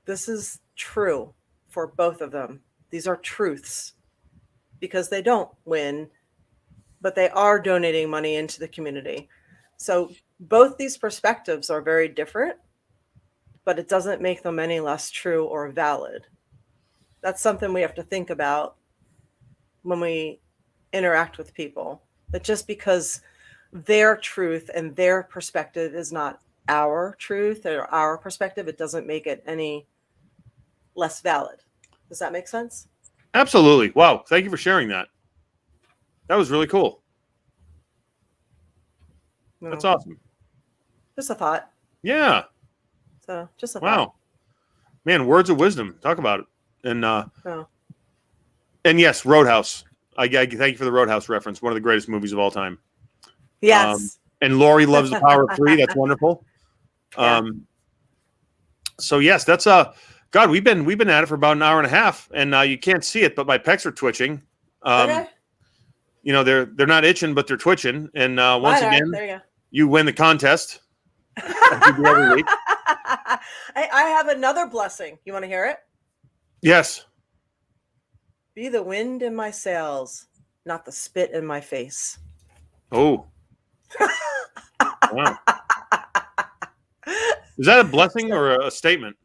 This is true for both of them. These are truths because they don't win, but they are donating money into the community. So both these perspectives are very different, but it doesn't make them any less true or valid. That's something we have to think about when we interact with people. That just because their truth and their perspective is not our truth or our perspective, it doesn't make it any less valid. Does that make sense? Absolutely. Wow. Thank you for sharing that. That was really cool. No. That's awesome. Just a thought. Yeah. So just a wow. thought. Man, words of wisdom. Talk about it. And and yes, Roadhouse. I thank you for the Roadhouse reference. One of the greatest movies of all time. Yes. And Lori loves the power of 3. That's wonderful. Yeah. So yes, that's God, we've been at it for about an hour and a half, and you can't see it, but my pecs are twitching. Okay. They're not itching, but they're twitching. And once again, there you win the contest. Every week. I have another blessing. You want to hear it? Yes. Be the wind in my sails, not the spit in my face. Oh. Wow. Is that a blessing or a statement?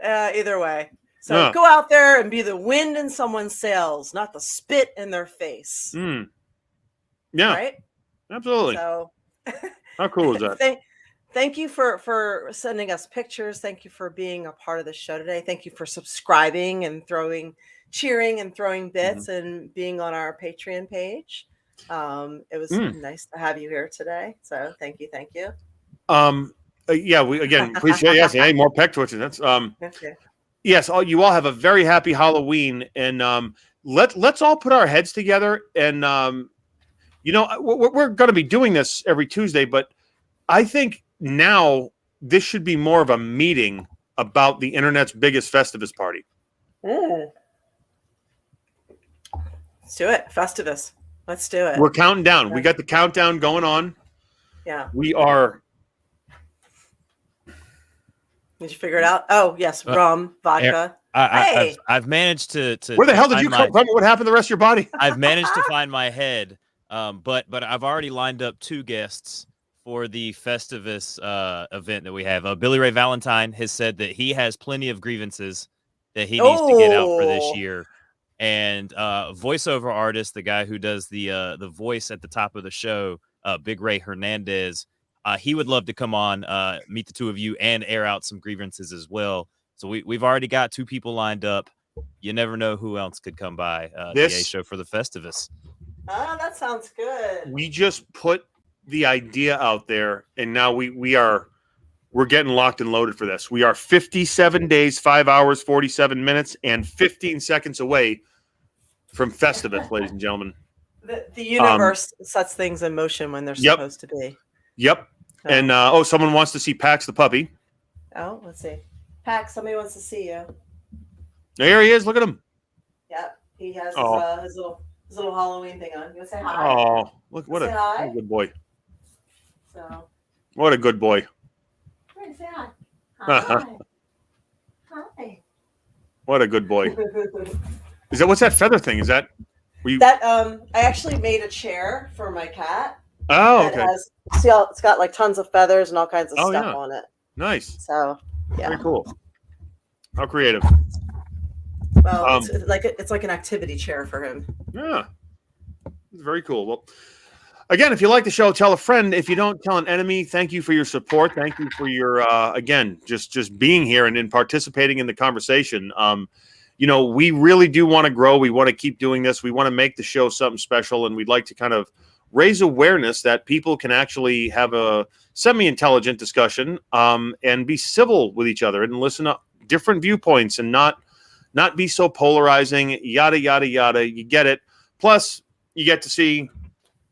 Either way. So go out there and be the wind in someone's sails, not the spit in their face. Mm. Yeah. Right? Absolutely. So how cool is that? Thank you for sending us pictures. Thank you for being a part of the show today. Thank you for subscribing and cheering and throwing bits and being on our Patreon page. It was nice to have you here today. So thank you. Yeah, we again appreciate yes, hey, more pec twitching. That's okay. Yes, you all have a very happy Halloween, and let's all put our heads together. And we're going to be doing this every Tuesday, but I think now this should be more of a meeting about the internet's biggest Festivus party. Let's do it. Festivus. Let's do it. We're counting down. We got the countdown going on. Yeah. We are. Did you figure it out? Oh, yes. Rum, vodka. I've managed to. Where the hell did you come from? What happened to the rest of your body? I've managed to find my head, but I've already lined up 2 guests for the Festivus event that we have. Billy Ray Valentine has said that he has plenty of grievances that he needs to get out for this year. And voiceover artist, the guy who does the voice at the top of the show, Big Ray Hernandez, he would love to come on, meet the 2 of you, and air out some grievances as well. So we've already got 2 people lined up. You never know who else could come by the A show for the Festivus. Ah, that sounds good. We just put the idea out there, and now we're getting locked and loaded for this. We are 57 days, 5 hours, 47 minutes, and 15 seconds away from Festivus, ladies and gentlemen. The universe sets things in motion when they're supposed to be. Yep. So. And someone wants to see Pax the puppy. Oh, let's see. Pax, somebody wants to see you. There he is. Look at him. Yep. He has his little Halloween thing on. You want to say hi? Oh, look, what a good boy. So. What a good boy. Say hi. Hi. Hi. What a good boy. What's that feather thing? Is that I actually made a chair for my cat. Oh, okay. It's got like tons of feathers and all kinds of stuff on it. Nice. So, yeah. Very cool. How creative. Well, it's like an activity chair for him. Yeah. Very cool. Well, again, if you like the show, tell a friend. If you don't, tell an enemy. Thank you for your support. Thank you for your again, just being here and participating in the conversation. We really do want to grow. We want to keep doing this. We want to make the show something special, and we'd like to kind of raise awareness that people can actually have a semi-intelligent discussion and be civil with each other and listen to different viewpoints and not be so polarizing, yada, yada, yada. You get it. Plus, you get to see,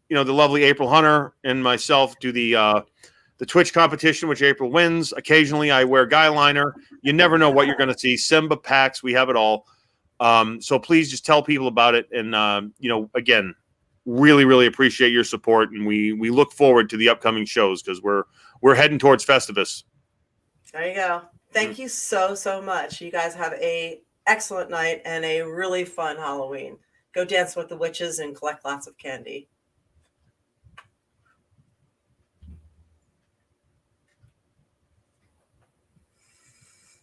the lovely April Hunter and myself do the Twitch competition, which April wins. Occasionally, I wear guy liner. You never know what you're going to see. Simba, Pax, we have it all. So please just tell people about it. And, again, really, really appreciate your support. And we look forward to the upcoming shows because we're heading towards Festivus. There you go. Thank you so, so much. You guys have a excellent night and a really fun Halloween. Go dance with the witches and collect lots of candy.